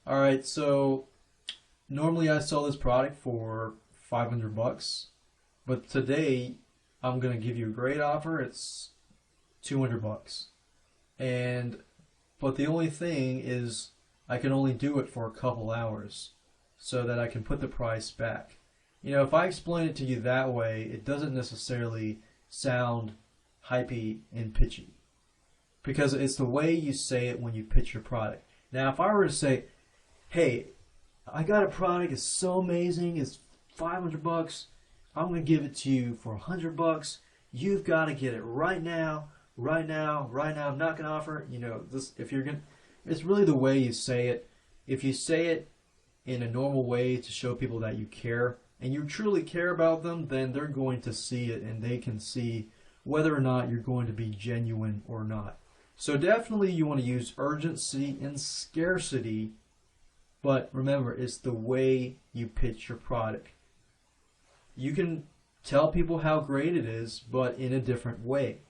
all right, so normally I sell this product for $500, but today I'm going to give you a great offer. It's $200. But the only thing is I can only do it for a couple hours so that I can put the price back. If I explain it to you that way, it doesn't necessarily sound hypey and pitchy. because it's the way you say it when you pitch your product. Now, if I were to say, hey, I got a product, it's so amazing, it's $500, I'm going to give it to you for $100. You've got to get it right now, right now, right now. I'm not going to offer it. You know, this, if you're going to, it's really the way you say it. If you say it in a normal way to show people that you care and you truly care about them, then they're going to see it and they can see whether or not you're going to be genuine or not. So definitely you want to use urgency and scarcity, but remember, it's the way you pitch your product. You can tell people how great it is, but in a different way.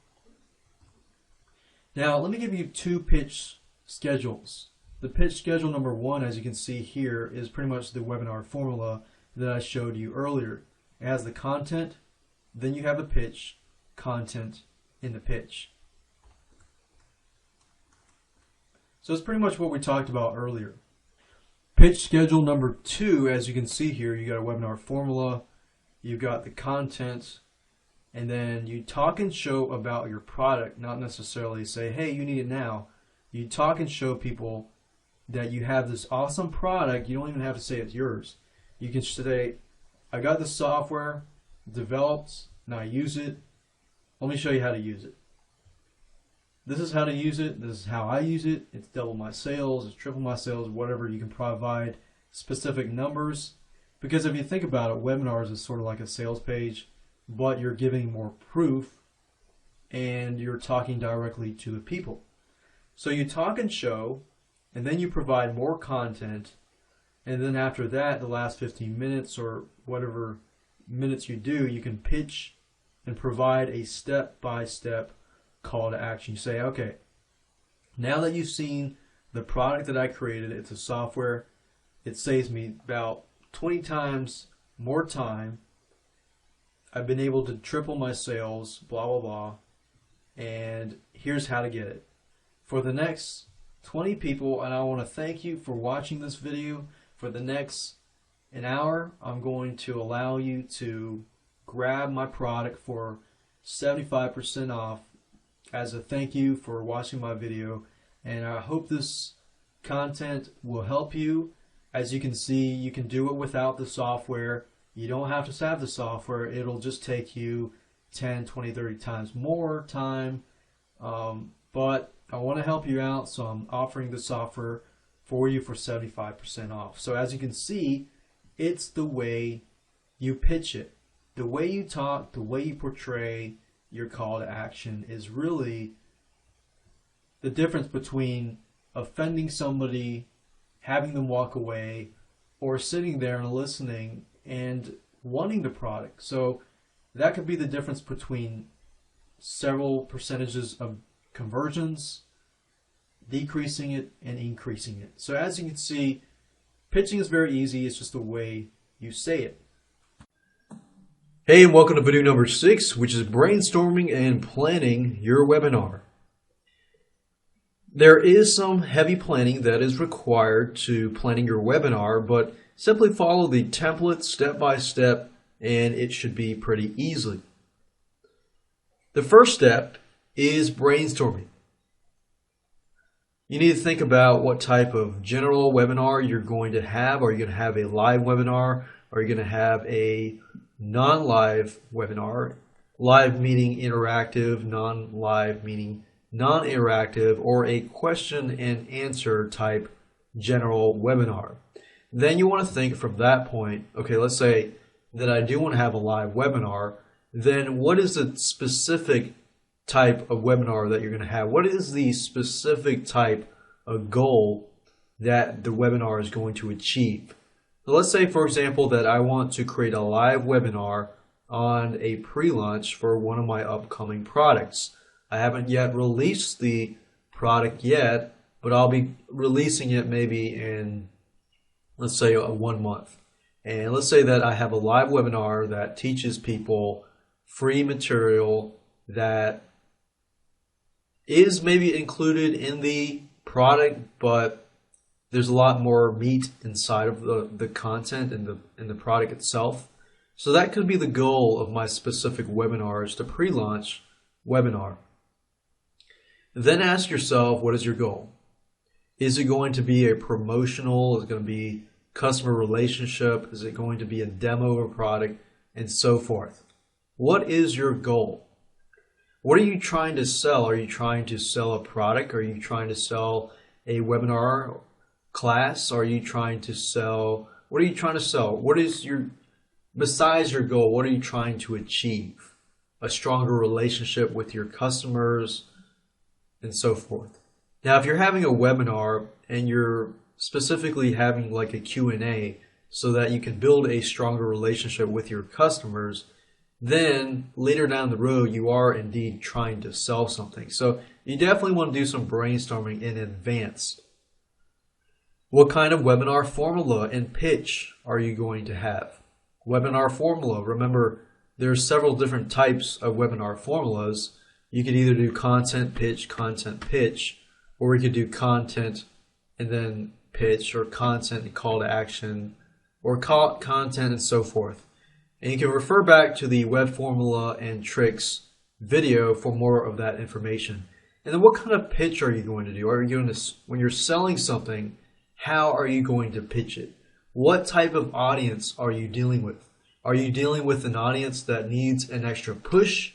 Now, let me give you 2 pitch schedules. The pitch schedule number 1, as you can see here, is pretty much the webinar formula that I showed you earlier. It has the content, then you have the pitch, content in the pitch. So it's pretty much what we talked about earlier. Pitch schedule number 2, as you can see here, you got a webinar formula, you've got the content, and then you talk and show about your product, not necessarily say, hey, you need it now. You talk and show people that you have this awesome product. You don't even have to say it's yours. You can say, I got this software developed, now I use it. Let me show you how to use it. This is how to use it. This is how I use it. It's double my sales, it's triple my sales, whatever. You can provide specific numbers. Because if you think about it, webinars is sort of like a sales page, but you're giving more proof and you're talking directly to the people. So you talk and show, and then you provide more content, and then after that, the last 15 minutes or whatever minutes you do, you can pitch and provide a step-by-step call to action. You say, okay, now that you've seen the product that I created, it's a software, it saves me about 20 times more time. I've been able to triple my sales, blah, blah, blah, and here's how to get it. For the next 20 people, and I want to thank you for watching this video, for the next an hour, I'm going to allow you to grab my product for 75% off as a thank you for watching my video, and I hope this content will help you. As you can see, you can do it without the software. You don't have to have the software. It'll just take you 10, 20, 30 times more time, but I want to help you out, so I'm offering the software for you for 75% off. So as you can see, it's the way you pitch it. The way you talk, the way you portray your call to action is really the difference between offending somebody, having them walk away, or sitting there and listening and wanting the product. So that could be the difference between several percentages of conversions, decreasing it and increasing it. So as you can see, pitching is very easy. It's just the way you say it. Hey, and welcome to video number 6, which is brainstorming and planning your webinar. There is some heavy planning that is required to planning your webinar, but simply follow the template step by step and it should be pretty easy. The first step is brainstorming. You need to think about what type of general webinar you're going to have. Are you going to have a live webinar? Are you going to have a non-live webinar? Live meaning interactive, non-live meaning non-interactive, or a question and answer type general webinar. Then you want to think from that point, okay, let's say that I do want to have a live webinar, then what is the specific type of webinar that you're going to have? What is the specific type of goal that the webinar is going to achieve? So let's say, for example, that I want to create a live webinar on a pre-launch for one of my upcoming products. I haven't yet released the product yet, but I'll be releasing it maybe in, let's say, 1 month. And let's say that I have a live webinar that teaches people free material that is maybe included in the product, but there's a lot more meat inside of the content and the product itself. So that could be the goal of my specific webinar, is the pre-launch webinar. Then ask yourself, what is your goal? Is it going to be a promotional? Is it going to be customer relationship? Is it going to be a demo of a product? And so forth. What is your goal? What are you trying to sell? Are you trying to sell a product? Are you trying to sell a webinar class? Are you trying to sell, what are you trying to sell? What is your, besides your goal, what are you trying to achieve? A stronger relationship with your customers and so forth. Now, if you're having a webinar and you're specifically having like a Q&A so that you can build a stronger relationship with your customers, then later down the road, you are indeed trying to sell something. So you definitely want to do some brainstorming in advance. What kind of webinar formula and pitch are you going to have? Webinar formula, remember, there's several different types of webinar formulas. You could either do content, pitch, or you could do content and then pitch, or content and call to action, or content and so forth. And you can refer back to the web formula and tricks video for more of that information. And then what kind of pitch are you going to do? Are you going to, when you're selling something, how are you going to pitch it? What type of audience are you dealing with? Are you dealing with an audience that needs an extra push?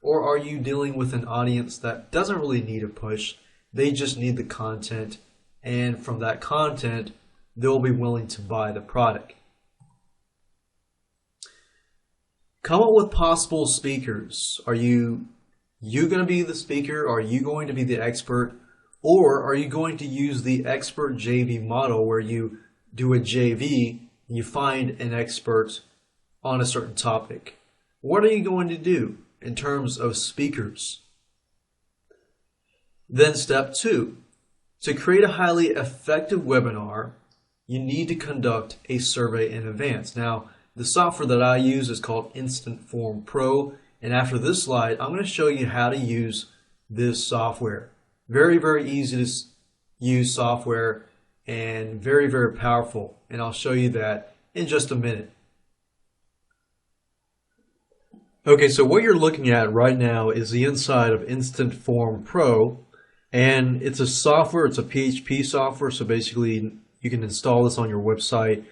Or are you dealing with an audience that doesn't really need a push? They just need the content, and from that content, they'll be willing to buy the product. Come up with possible speakers. Are you going to be the speaker? Are you going to be the expert? Or are you going to use the expert JV model where you do a JV and you find an expert on a certain topic? What are you going to do in terms of speakers? Then step 2, to create a highly effective webinar, you need to conduct a survey in advance. Now, the software that I use is called Instant Form Pro, and after this slide, I'm going to show you how to use this software. Very, very easy to use software and very, very powerful, and I'll show you that in just a minute. Okay, so what you're looking at right now is the inside of Instant Form Pro, and it's a software, it's a PHP software, so basically you can install this on your website,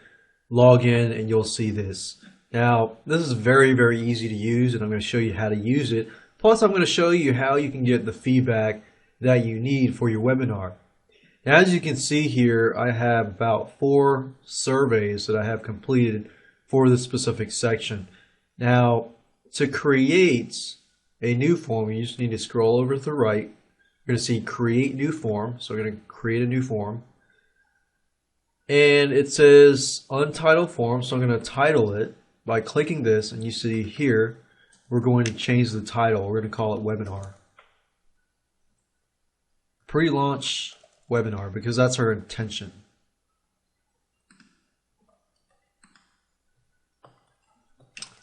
log in, and you'll see this. Now, this is very, very easy to use, and I'm going to show you how to use it. Plus, I'm going to show you how you can get the feedback that you need for your webinar. Now, as you can see here, I have about 4 surveys that I have completed for this specific section. Now, to create a new form, you just need to scroll over to the right. You're going to see Create New Form. So we're going to create a new form. And it says Untitled Form, so I'm going to title it by clicking this, and you see here, we're going to change the title. We're going to call it Webinar. Pre-launch webinar, because that's our intention.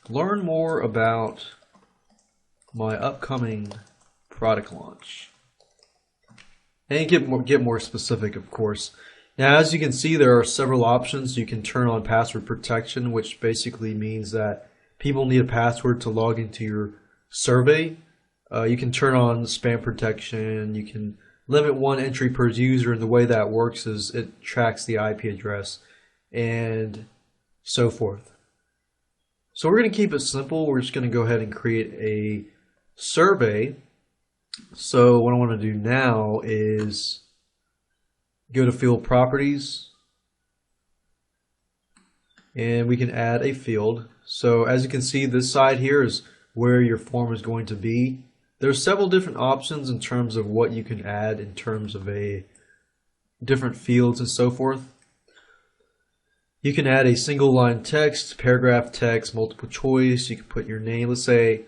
Learn more about my upcoming product launch. And get more specific, of course. Now, as you can see, there are several options. You can turn on password protection, which basically means that people need a password to log into your survey. You can turn on spam protection. You can limit 1 entry per user, and the way that works is it tracks the IP address and so forth. So we're going to keep it simple. We're just going to go ahead and create a survey. So what I want to do now is go to Field Properties, and we can add a field. So as you can see, this side here is where your form is going to be. There's several different options in terms of what you can add in terms of different fields and so forth. You can add a single line text, paragraph text, multiple choice. You can put your name. Let's say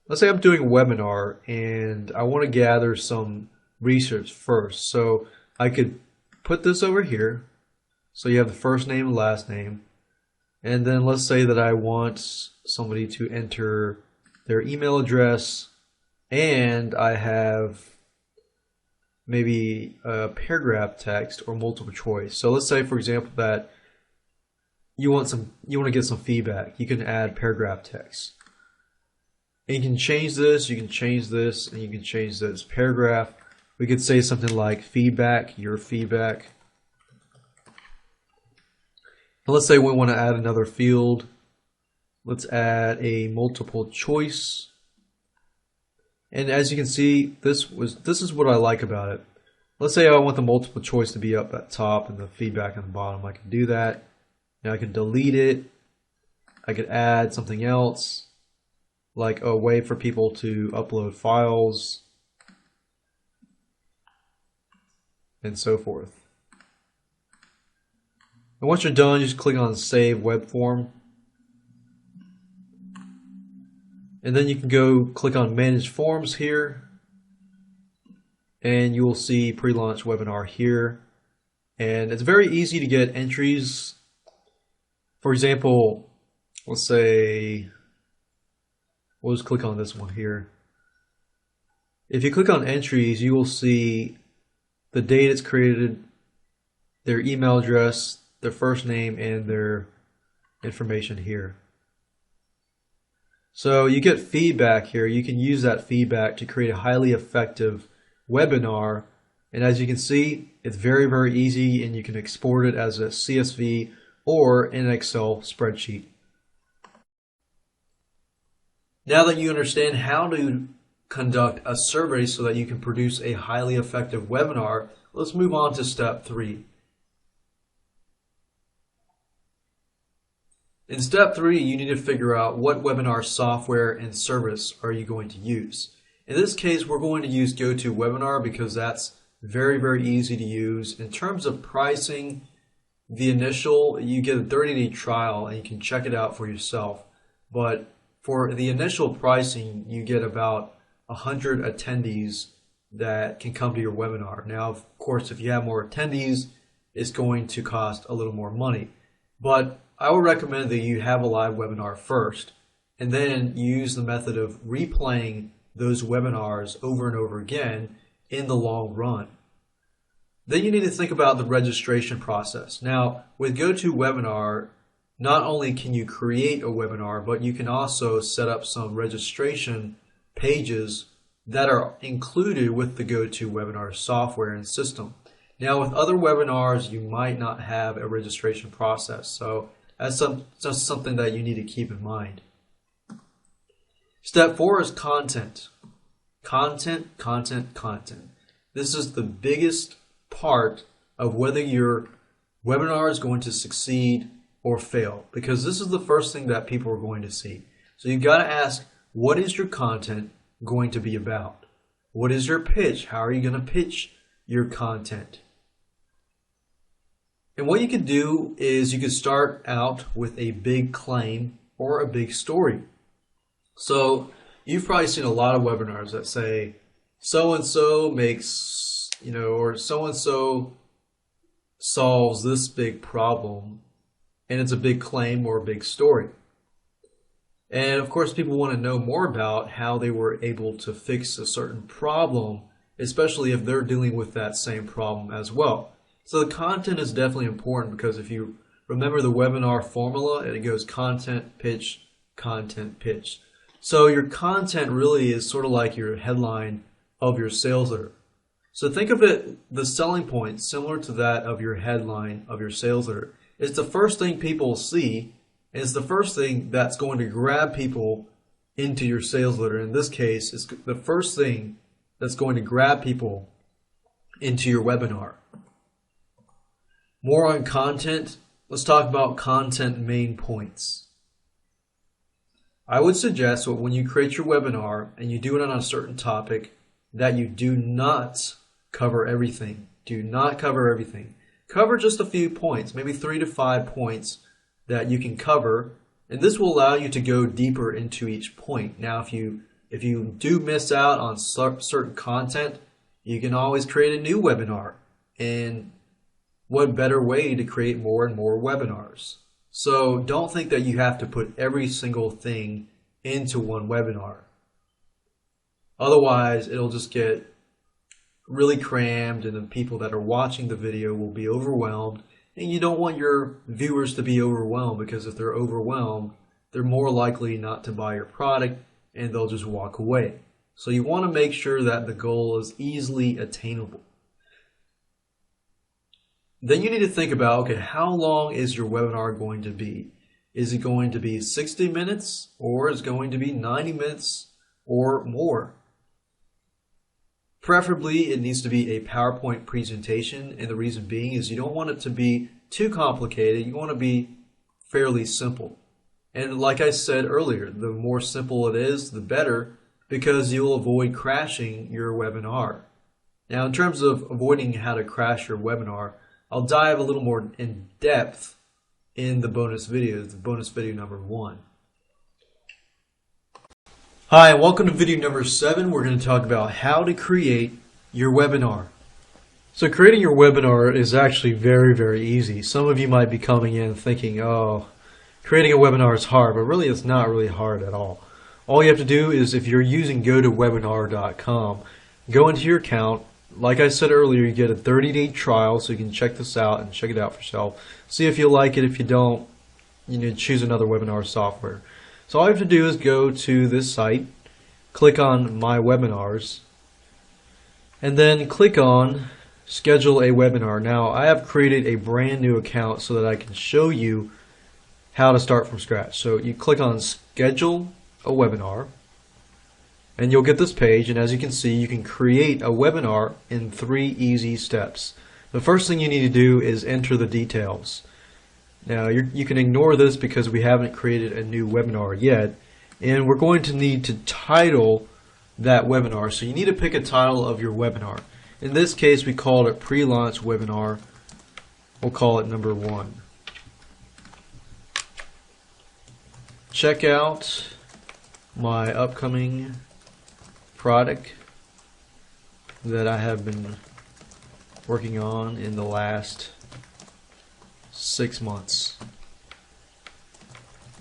I'm doing a webinar and I want to gather some research first. So I could put this over here. So you have the first name and last name. And then let's say that I want somebody to enter their email address, and I have maybe a paragraph text or multiple choice. So let's say, for example, that you want to get some feedback. You can add paragraph text. And you can change this, you can change this, and you can change this paragraph. We could say something like feedback, your feedback. And let's say we want to add another field. Let's add a multiple choice. And as you can see, this is what I like about it. Let's say I want the multiple choice to be up at top and the feedback on the bottom. I can do that. Now I can delete it. I could add something else, like a way for people to upload files and so forth. And once you're done, you just click on Save Web Form. And then you can go click on Manage Forms here. And you will see Pre-Launch Webinar here. And it's very easy to get entries. For example, let's say, we'll just click on this one here. If you click on entries, you will see the date it's created, their email address, their first name, and their information here. So you get feedback here. You can use that feedback to create a highly effective webinar. And as you can see, it's very, very easy, and you can export it as a CSV or an Excel spreadsheet. Now that you understand how to conduct a survey so that you can produce a highly effective webinar, let's move on to step 3. In step 3, you need to figure out what webinar software and service are you going to use. In this case, we're going to use GoToWebinar because that's very, very easy to use. In terms of pricing, the initial, you get a 30-day trial and you can check it out for yourself. But for the initial pricing, you get about 100 attendees that can come to your webinar. Now, of course, if you have more attendees, it's going to cost a little more money. But I would recommend that you have a live webinar first, and then use the method of replaying those webinars over and over again in the long run. Then you need to think about the registration process. Now, with GoToWebinar, not only can you create a webinar, but you can also set up some registration pages that are included with the GoToWebinar software and system. Now, with other webinars, you might not have a registration process, so that's just something that you need to keep in mind. Step 4 is content. Content, content, content. This is the biggest part of whether your webinar is going to succeed or fail, because this is the first thing that people are going to see. So you've got to ask, what is your content going to be about? What is your pitch? How are you going to pitch your content? And what you could do is you could start out with a big claim or a big story. So you've probably seen a lot of webinars that say, so-and-so makes, or so-and-so solves this big problem, and it's a big claim or a big story. And of course, people want to know more about how they were able to fix a certain problem, especially if they're dealing with that same problem as well. So the content is definitely important, because if you remember the webinar formula, it goes content, pitch, content, pitch. So your content really is sort of like your headline of your sales letter. So think of it, the selling point, similar to that of your headline of your sales letter. It's the first thing people see, and it's the first thing that's going to grab people into your sales letter. In this case, it's the first thing that's going to grab people into your webinar. More on content, let's talk about content main points. I would suggest that when you create your webinar and you do it on a certain topic, that you do not cover everything. Do not cover everything. Cover just a few points, maybe 3 to 5 points that you can cover, and this will allow you to go deeper into each point. Now, if you do miss out on certain content, you can always create a new webinar. And what better way to create more and more webinars? So don't think that you have to put every single thing into one webinar. Otherwise, it'll just get really crammed, and the people that are watching the video will be overwhelmed. And you don't want your viewers to be overwhelmed, because if they're overwhelmed, they're more likely not to buy your product, and they'll just walk away. So you want to make sure that the goal is easily attainable. Then you need to think about, okay, how long is your webinar going to be? Is it going to be 60 minutes or is it going to be 90 minutes or more? Preferably, it needs to be a PowerPoint presentation, and the reason being is you don't want it to be too complicated. You want to be fairly simple. And like I said earlier, the more simple it is, the better, because you'll avoid crashing your webinar. Now, in terms of avoiding how to crash your webinar, I'll dive a little more in depth in the bonus video, number 1. Hi, and welcome to video number 7. We're going to talk about how to create your webinar. So creating your webinar is actually very, very easy. Some of you might be coming in thinking, oh, creating a webinar is hard, but really it's not really hard at all. All you have to do is, if you're using GoToWebinar.com, go into your account. Like I said earlier, you get a 30-day trial, so you can check this out and check it out for yourself. See if you like it. If you don't, you need to choose another webinar software. So all you have to do is go to this site, click on My Webinars, and then click on Schedule a Webinar. Now, I have created a brand new account so that I can show you how to start from scratch. So you click on Schedule a Webinar, and you'll get this page, and as you can see, you can create a webinar in 3 easy steps. The first thing you need to do is enter the details. Now, you can ignore this because we haven't created a new webinar yet, and we're going to need to title that webinar. So you need to pick a title of your webinar. In this case, we called it Pre-Launch Webinar. We'll call it number 1. Check out my upcoming product that I have been working on in the last 6 months.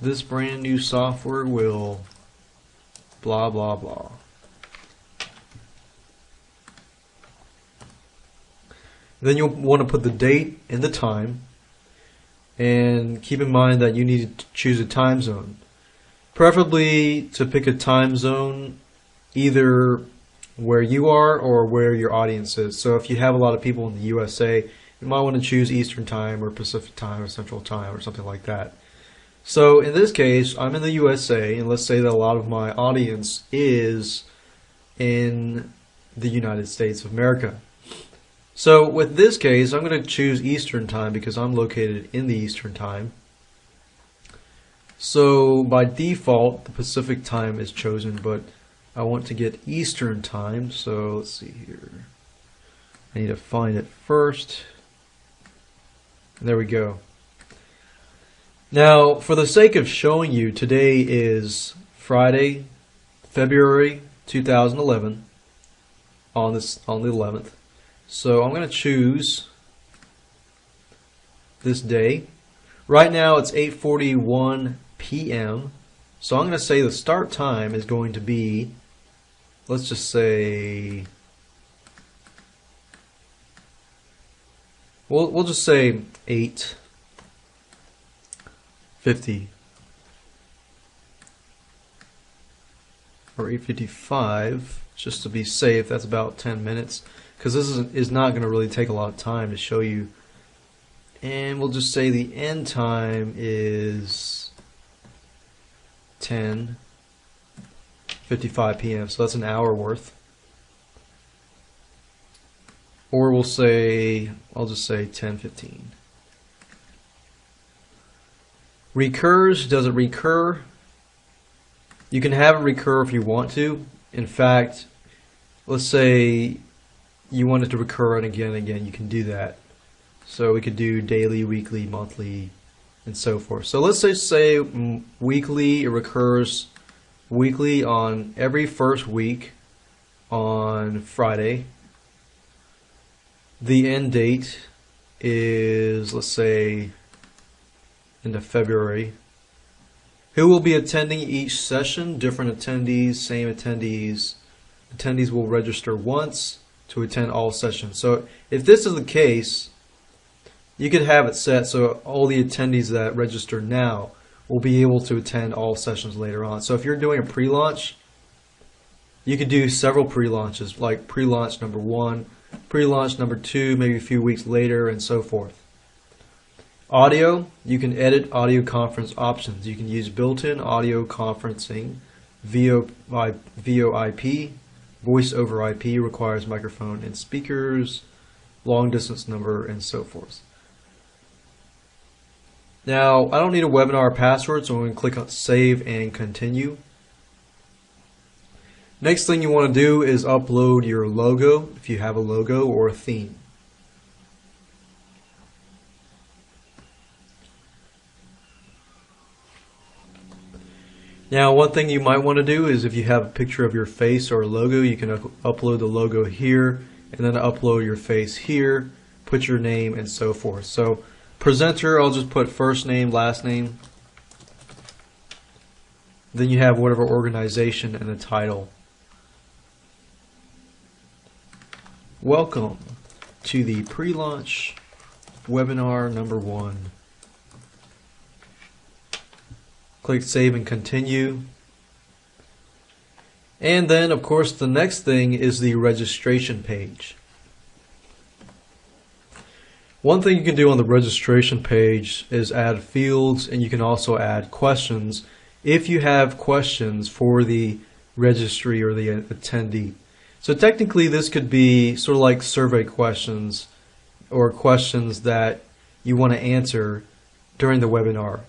This brand new software will blah blah blah. Then you'll want to put the date and the time, and keep in mind that you need to choose a time zone. Preferably to pick a time zone either where you are or where your audience is. So if you have a lot of people in the USA, you might want to choose Eastern Time or Pacific Time or Central Time or something like that. So in this case, I'm in the USA, and let's say that a lot of my audience is in the United States of America. So with this case, I'm going to choose Eastern Time because I'm located in the Eastern Time. So by default, the Pacific Time is chosen, but I want to get Eastern Time, so let's see here. I need to find it first. And there we go. Now, for the sake of showing you, today is Friday, February 2011, on the 11th. So I'm going to choose this day. Right now it's 8:41 p.m. So I'm going to say the start time is going to be, let's just say, we'll just say 8:50 or 8:55, just to be safe. That's about 10 minutes, because this is not going to really take a lot of time to show you. And we'll just say the end time is 10:55 p.m. So that's an hour worth. Or we'll say, I'll just say 10:15. Recurs, does it recur? You can have it recur if you want to. In fact, let's say you want it to recur and again, you can do that. So we could do daily, weekly, monthly, and so forth. So let's say weekly, it recurs weekly on every first week on Friday. The end date is, let's say, into February. Who will be attending each session? Different attendees, same attendees. Attendees will register once to attend all sessions. So if this is the case, you could have it set so all the attendees that register now will be able to attend all sessions later on. So if you're doing a pre-launch, you could do several pre-launches, like pre-launch number 1, pre-launch number 2, maybe a few weeks later, and so forth. Audio, you can edit audio conference options. You can use built-in audio conferencing, VoIP, voice over IP requires microphone and speakers, long distance number, and so forth. Now, I don't need a webinar password, so I'm going to click on Save and Continue. Next thing you want to do is upload your logo, if you have a logo or a theme. Now, one thing you might want to do is if you have a picture of your face or a logo, you can upload the logo here, and then upload your face here, put your name, and so forth. So, presenter, I'll just put first name, last name. Then you have whatever organization and a title. Welcome to the pre-launch webinar number 1. Click Save and Continue. And then, of course, the next thing is the registration page. One thing you can do on the registration page is add fields, and you can also add questions if you have questions for the registry or the attendee. So technically this could be sort of like survey questions or questions that you want to answer during the webinar.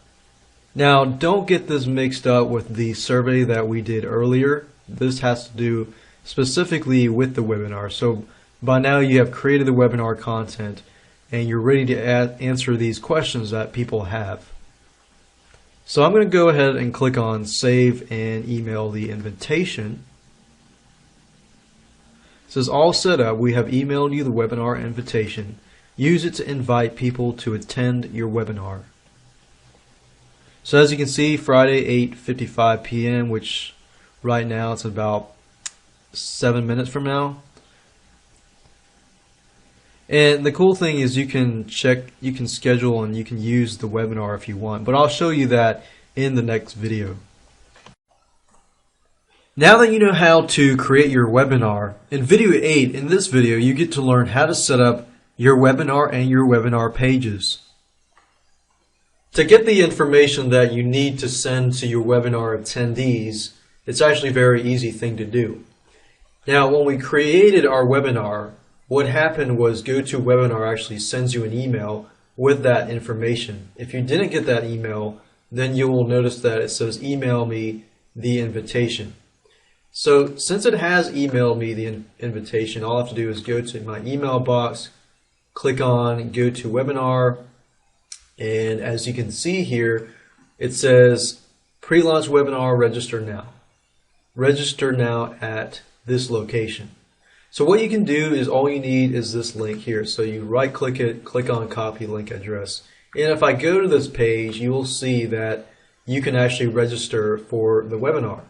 Now, don't get this mixed up with the survey that we did earlier. This has to do specifically with the webinar. So by now you have created the webinar content and you're ready to answer these questions that people have. So I'm going to go ahead and click on Save and Email the Invitation. It says all set up. We have emailed you the webinar invitation. Use it to invite people to attend your webinar. So as you can see, Friday 8:55 p.m., which right now it's about 7 minutes from now. And the cool thing is you can schedule and you can use the webinar if you want, but I'll show you that in the next video. Now that you know how to create your webinar, in video 8, in this video, you get to learn how to set up your webinar and your webinar pages. To get the information that you need to send to your webinar attendees, it's actually a very easy thing to do. Now, when we created our webinar, what happened was GoToWebinar actually sends you an email with that information. If you didn't get that email, then you will notice that it says email me the invitation. So since it has emailed me the invitation, all I have to do is go to my email box, click on GoToWebinar, and as you can see here, it says pre-launch webinar, register now. Register now at this location. So what you can do is all you need is this link here. So you right click it, click on copy link address. And if I go to this page, you will see that you can actually register for the webinar.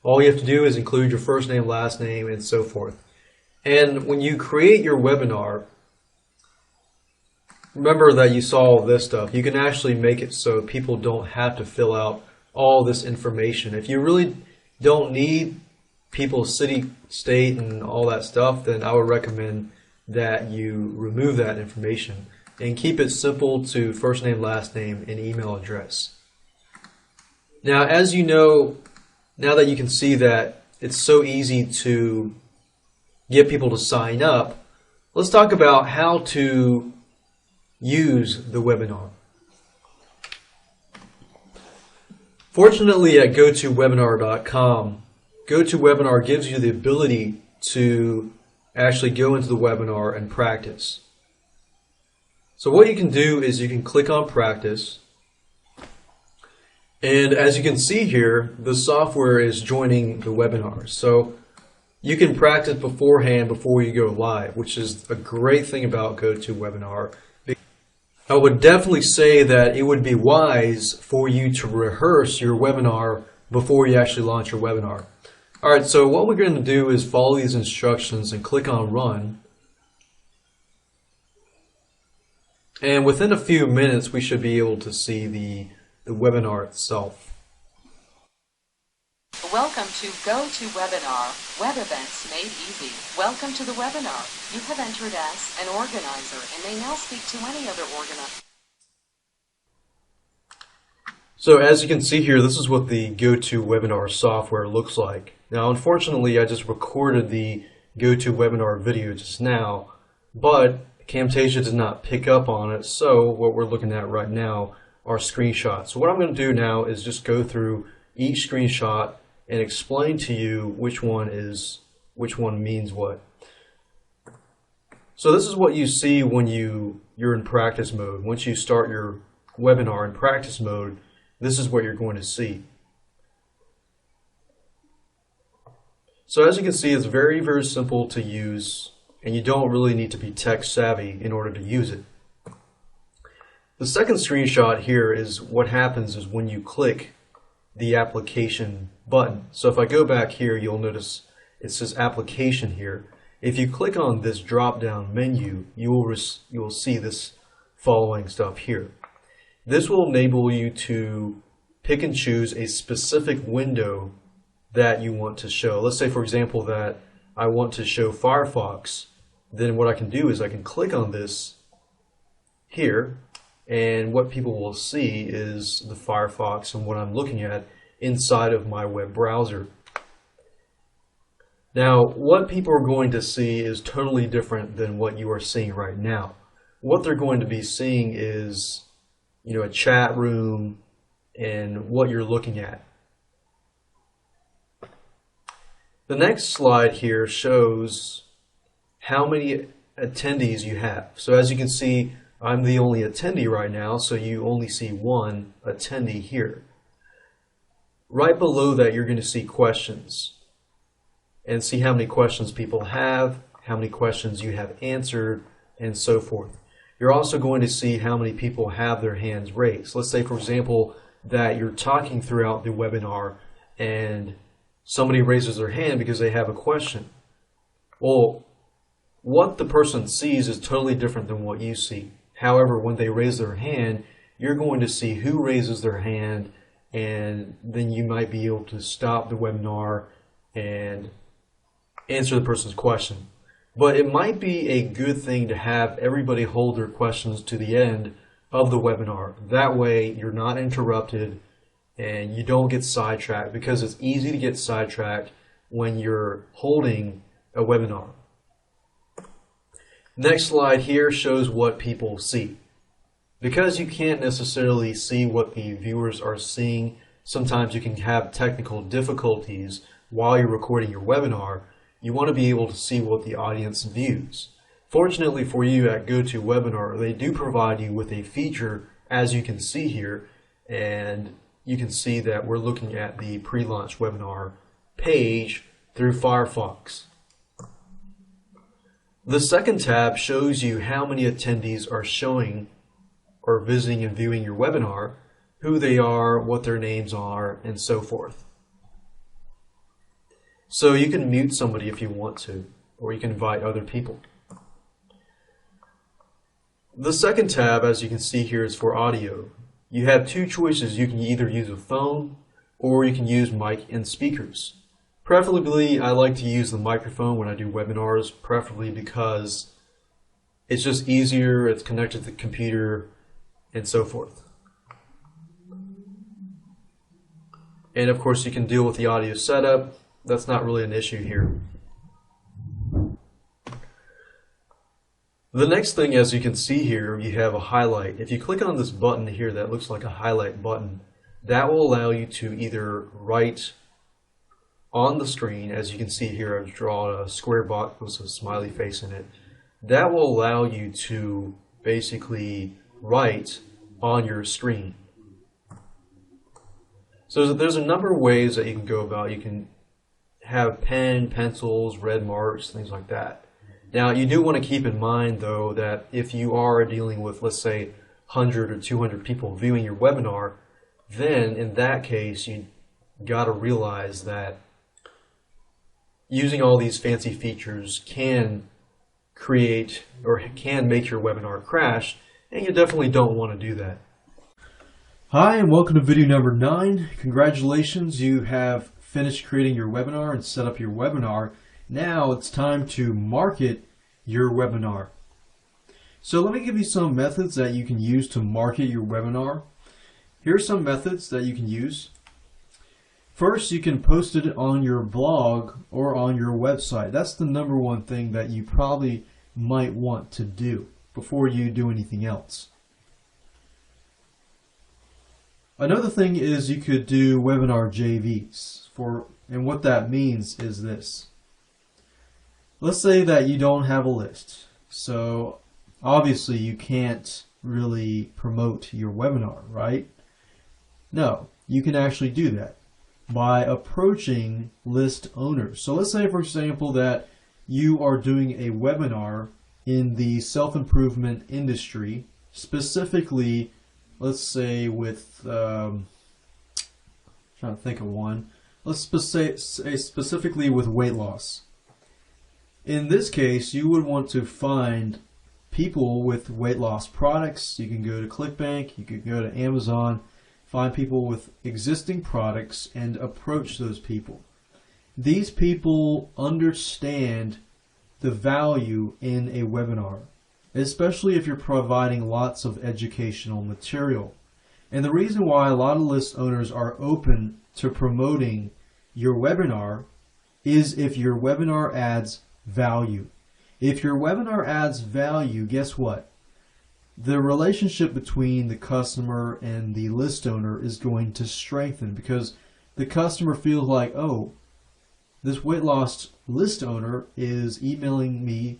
All you have to do is include your first name, last name, and so forth. And when you create your webinar, remember that you saw all this stuff. You can actually make it so people don't have to fill out all this information. If you really don't need people's city, state, and all that stuff, then I would recommend that you remove that information and keep it simple to first name, last name, and email address. Now, as you know, now that you can see that it's so easy to get people to sign up, let's talk about how to use the webinar. Fortunately, at GoToWebinar.com, GoToWebinar gives you the ability to actually go into the webinar and practice. So what you can do is you can click on practice, and as you can see here, the software is joining the webinar. So you can practice beforehand before you go live, which is a great thing about GoToWebinar. I would definitely say that it would be wise for you to rehearse your webinar before you actually launch your webinar. Alright, so what we're going to do is follow these instructions and click on Run. And within a few minutes, we should be able to see the webinar itself. Welcome to GoToWebinar, web events made easy. Welcome to the webinar. You have entered as an organizer and may now speak to any other organizer. So as you can see here, this is what the GoToWebinar software looks like. Now, unfortunately, I just recorded the GoToWebinar video just now, but Camtasia did not pick up on it, so what we're looking at right now are screenshots. So what I'm going to do now is just go through each screenshot and explain to you which one means what. So this is what you see when you're in practice mode. Once you start your webinar in practice mode, this is what you're going to see. So as you can see, it's very, very simple to use, and you don't really need to be tech savvy in order to use it. The second screenshot here is what happens is when you click the application button. So if I go back here, you'll notice it says application here. If you click on this drop-down menu, you will see this following stuff here. This will enable you to pick and choose a specific window that you want to show. Let's say, for example, that I want to show Firefox. Then what I can do is I can click on this here, and what people will see is the Firefox and what I'm looking at inside of my web browser. Now, what people are going to see is totally different than what you are seeing right now. What they're going to be seeing is, a chat room and what you're looking at. The next slide here shows how many attendees you have. So as you can see, I'm the only attendee right now, so you only see one attendee here. Right below that, you're going to see questions and see how many questions people have, how many questions you have answered, and so forth. You're also going to see how many people have their hands raised. Let's say, for example, that you're talking throughout the webinar and somebody raises their hand because they have a question. Well, what the person sees is totally different than what you see. However, when they raise their hand, you're going to see who raises their hand, and then you might be able to stop the webinar and answer the person's question. But it might be a good thing to have everybody hold their questions to the end of the webinar. That way you're not interrupted and you don't get sidetracked, because it's easy to get sidetracked when you're holding a webinar. Next slide here shows what people see. Because you can't necessarily see what the viewers are seeing, sometimes you can have technical difficulties while you're recording your webinar. You want to be able to see what the audience views. Fortunately for you at GoToWebinar, they do provide you with a feature, as you can see here, and you can see that we're looking at the pre-launch webinar page through Firefox. The second tab shows you how many attendees are showing or visiting and viewing your webinar, who they are, what their names are, and so forth. So you can mute somebody if you want to, or you can invite other people. The second tab, as you can see here, is for audio. You have two choices. You can either use a phone or you can use mic and speakers. Preferably, I like to use the microphone when I do webinars, preferably because it's just easier, it's connected to the computer, and so forth. And of course, you can deal with the audio setup. That's not really an issue here. The next thing, as you can see here, you have a highlight. If you click on this button here that looks like a highlight button, that will allow you to either write on the screen. As you can see here, I've drawn a square box with a smiley face in it. That will allow you to basically write on your screen. So there's a number of ways that you can go about. You can have pen, pencils, red marks, things like that. Now, you do want to keep in mind, though, that if you are dealing with, let's say, 100 or 200 people viewing your webinar, then in that case, you got to realize that using all these fancy features can create or can make your webinar crash, and you definitely don't want to do that. Hi, and welcome to video number 9. Congratulations, you have finished creating your webinar and set up your webinar, now it's time to market your webinar. So let me give you some methods that you can use to market your webinar. Here are some methods that you can use. First, you can post it on your blog or on your website. That's the number one thing that you probably might want to do before you do anything else. Another thing is you could do webinar JVs and what that means is this. Let's say that you don't have a list. So obviously you can't really promote your webinar, right? No, you can actually do that by approaching list owners. So let's say, for example, that you are doing a webinar in the self-improvement industry, specifically, let's say with, trying to think of one, let's say specifically with weight loss. In this case, you would want to find people with weight loss products. You can go to ClickBank, you could go to Amazon, find people with existing products and approach those people. These people understand the value in a webinar, especially if you're providing lots of educational material. And the reason why a lot of list owners are open to promoting your webinar is if your webinar adds value. If your webinar adds value, guess what? The relationship between the customer and the list owner is going to strengthen because the customer feels like, oh, this weight loss list owner is emailing me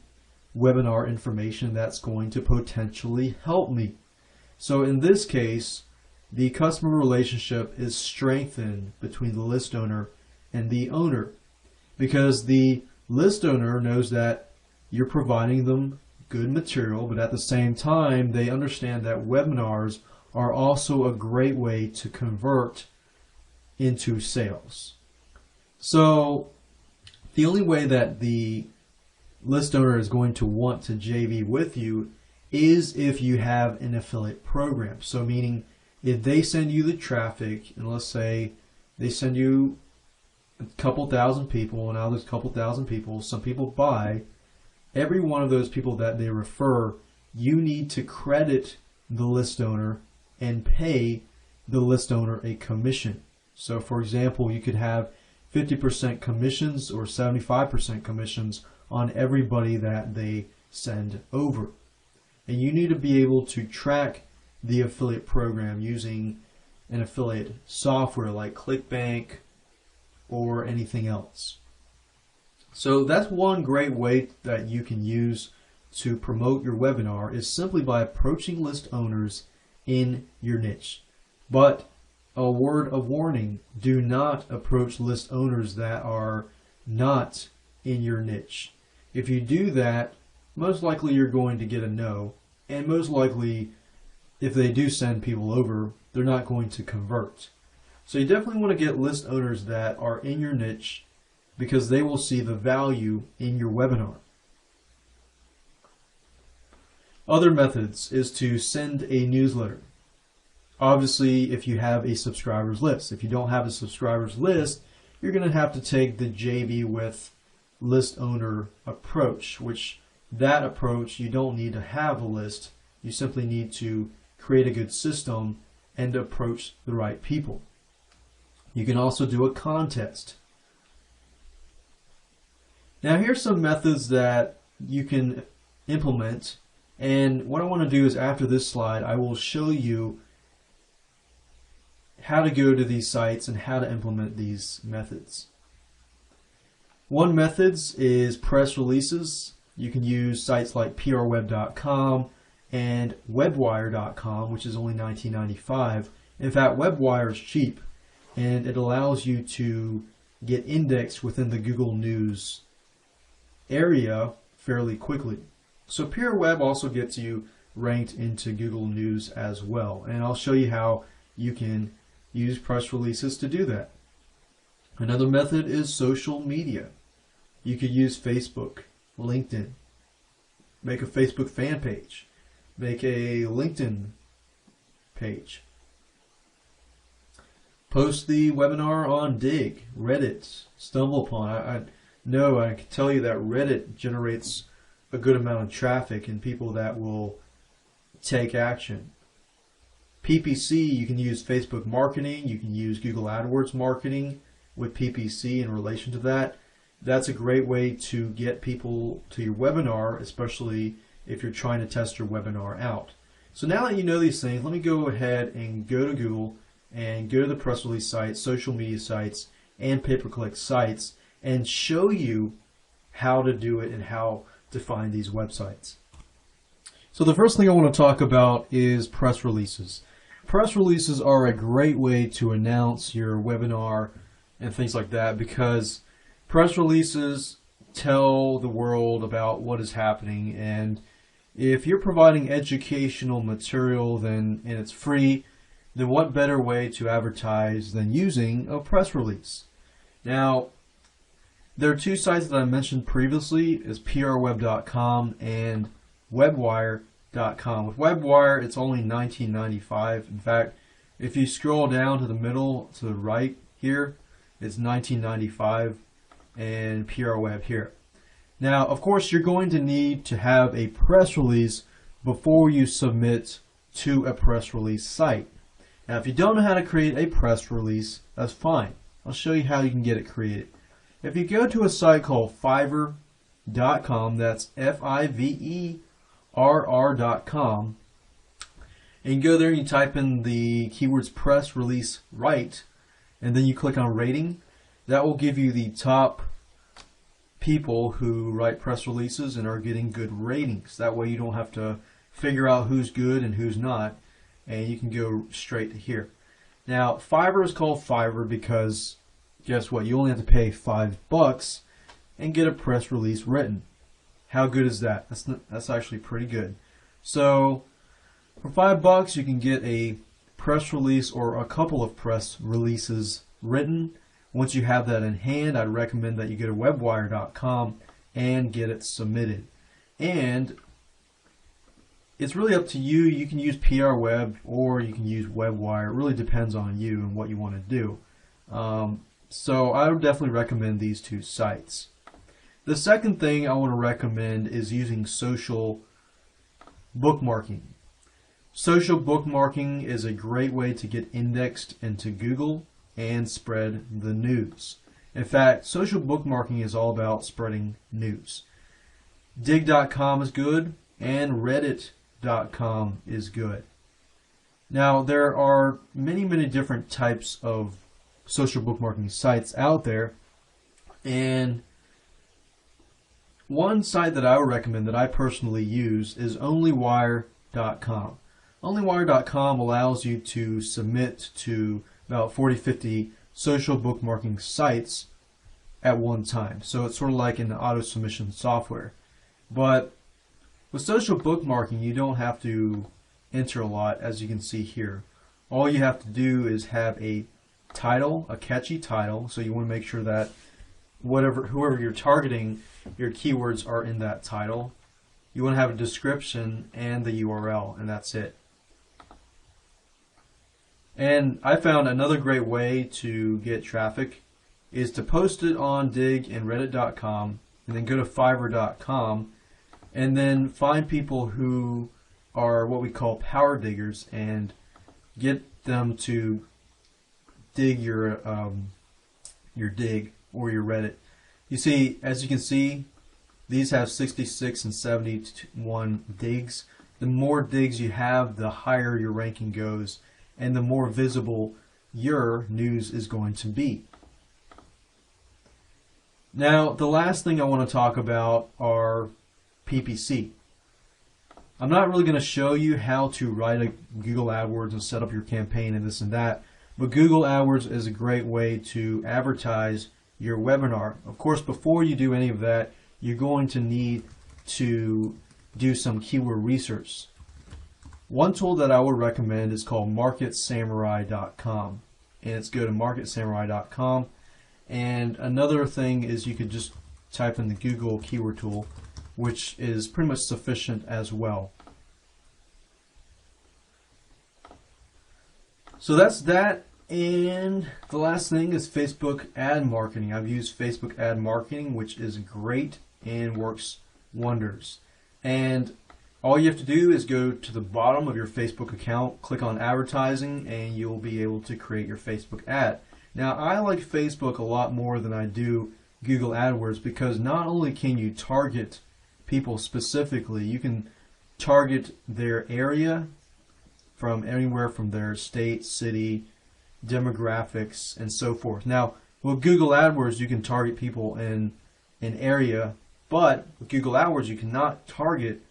webinar information that's going to potentially help me. So in this case, the customer relationship is strengthened between the list owner and the owner because the list owner knows that you're providing them good material, but at the same time, they understand that webinars are also a great way to convert into sales. So the only way that the list owner is going to want to JV with you is if you have an affiliate program. So meaning if they send you the traffic, and let's say they send you a couple thousand people, and out of those couple thousand people, some people buy, every one of those people that they refer, you need to credit the list owner and pay the list owner a commission. So for example, you could have 50% commissions or 75% commissions on everybody that they send over. And you need to be able to track the affiliate program using an affiliate software like ClickBank or anything else. So that's one great way that you can use to promote your webinar is simply by approaching list owners in your niche. But a word of warning, do not approach list owners that are not in your niche. If you do that, most likely you're going to get a no, and most likely if they do send people over, they're not going to convert. So you definitely want to get list owners that are in your niche because they will see the value in your webinar. Other methods is to send a newsletter. Obviously, if you have a subscribers list. If you don't have a subscribers list, you're going to have to take the JV with list owner approach, which that approach you don't need to have a list. You simply need to create a good system and approach the right people. You can also do a contest. Now here's some methods that you can implement, and what I want to do is after this slide I will show you how to go to these sites and how to implement these methods. One method is press releases. You can use sites like prweb.com and webwire.com, which is only $19.95. In fact, Webwire is cheap and it allows you to get indexed within the Google News area fairly quickly. So PureWeb also gets you ranked into Google News as well, and I'll show you how you can use press releases to do that. Another method is social media. You could use Facebook, LinkedIn, make a Facebook fan page, make a LinkedIn page. post the webinar on Dig, Reddit, StumbleUpon. I know, I can tell you that Reddit generates a good amount of traffic and people that will take action. PPC, you can use Facebook marketing, you can use Google AdWords marketing with PPC in relation to that. That's a great way to get people to your webinar, especially if you're trying to test your webinar out. So now that you know these things, let me go ahead and go to Google and go to the press release sites, social media sites, and pay-per-click sites and show you how to do it and how to find these websites. So the first thing I want to talk about is press releases. Press releases are a great way to announce your webinar and things like that, because press releases tell the world about what is happening, and if you're providing educational material and it's free, then what better way to advertise than using a press release? Now, there are two sites that I mentioned previously, is prweb.com and webwire.com. With Webwire, it's only $19.95. In fact, if you scroll down to the middle, to the right here, it's $19.95, and PRWeb here. Now, of course, you're going to need to have a press release before you submit to a press release site. Now, if you don't know how to create a press release, that's fine. I'll show you how you can get it created. If you go to a site called Fiverr.com, that's Fiverr.com, and you go there and you type in the keywords press release write, and then you click on rating, that will give you the top people who write press releases and are getting good ratings. That way you don't have to figure out who's good and who's not, and you can go straight to here. Now, Fiverr is called Fiverr because guess what? You only have to pay $5 and get a press release written. How good is that? That's actually pretty good. So for $5 you can get a press release or a couple of press releases written. Once you have that in hand, I'd recommend that you go to webwire.com and get it submitted. And it's really up to you. You can use PRWeb or you can use WebWire. It really depends on you and what you want to do. So I would definitely recommend these two sites. The second thing I want to recommend is using social bookmarking. Social bookmarking is a great way to get indexed into Google and spread the news. In fact, social bookmarking is all about spreading news. Dig.com is good and Reddit.com is good. Now, there are many different types of social bookmarking sites out there, and one site that I would recommend that I personally use is onlywire.com. Onlywire.com allows you to submit to about 40-50 social bookmarking sites at one time. So it's sort of like an auto submission software. But with social bookmarking, you don't have to enter a lot, as you can see here. All you have to do is have a title, a catchy title. So you want to make sure that whoever you're targeting, your keywords are in that title. You want to have a description and the URL, and that's it. And I found another great way to get traffic is to post it on Dig and Reddit.com, and then go to Fiverr.com, and then find people who are what we call power diggers and get them to dig your Dig or your Reddit. You see, as you can see, these have 66 and 71 digs. The more digs you have, the higher your ranking goes, and the more visible your news is going to be. Now, the last thing I want to talk about are PPC. I'm not really going to show you how to write a Google AdWords and set up your campaign and this and that, but Google AdWords is a great way to advertise your webinar. Of course, before you do any of that, you're going to need to do some keyword research. One tool that I would recommend is called MarketSamurai.com, and it's go to MarketSamurai.com. And another thing is you could just type in the Google keyword tool, which is pretty much sufficient as well. So that's that, And the last thing is Facebook ad marketing. I've used Facebook ad marketing, which is great and works wonders. And all you have to do is go to the bottom of your Facebook account, click on advertising, and you'll be able to create your Facebook ad. Now, I like Facebook a lot more than I do Google AdWords because not only can you target people specifically, you can target their area from anywhere from their state, city, demographics, and so forth. Now, with Google AdWords, you can target people in an area, but with Google AdWords, you cannot target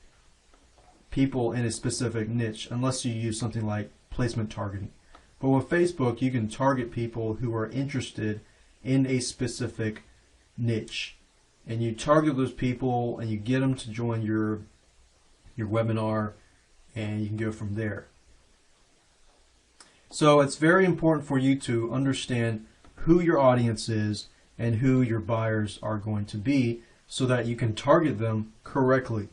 people in a specific niche unless you use something like placement targeting. But with Facebook, you can target people who are interested in a specific niche. And you target those people and you get them to join your webinar, and you can go from there. So it's very important for you to understand who your audience is and who your buyers are going to be so that you can target them correctly.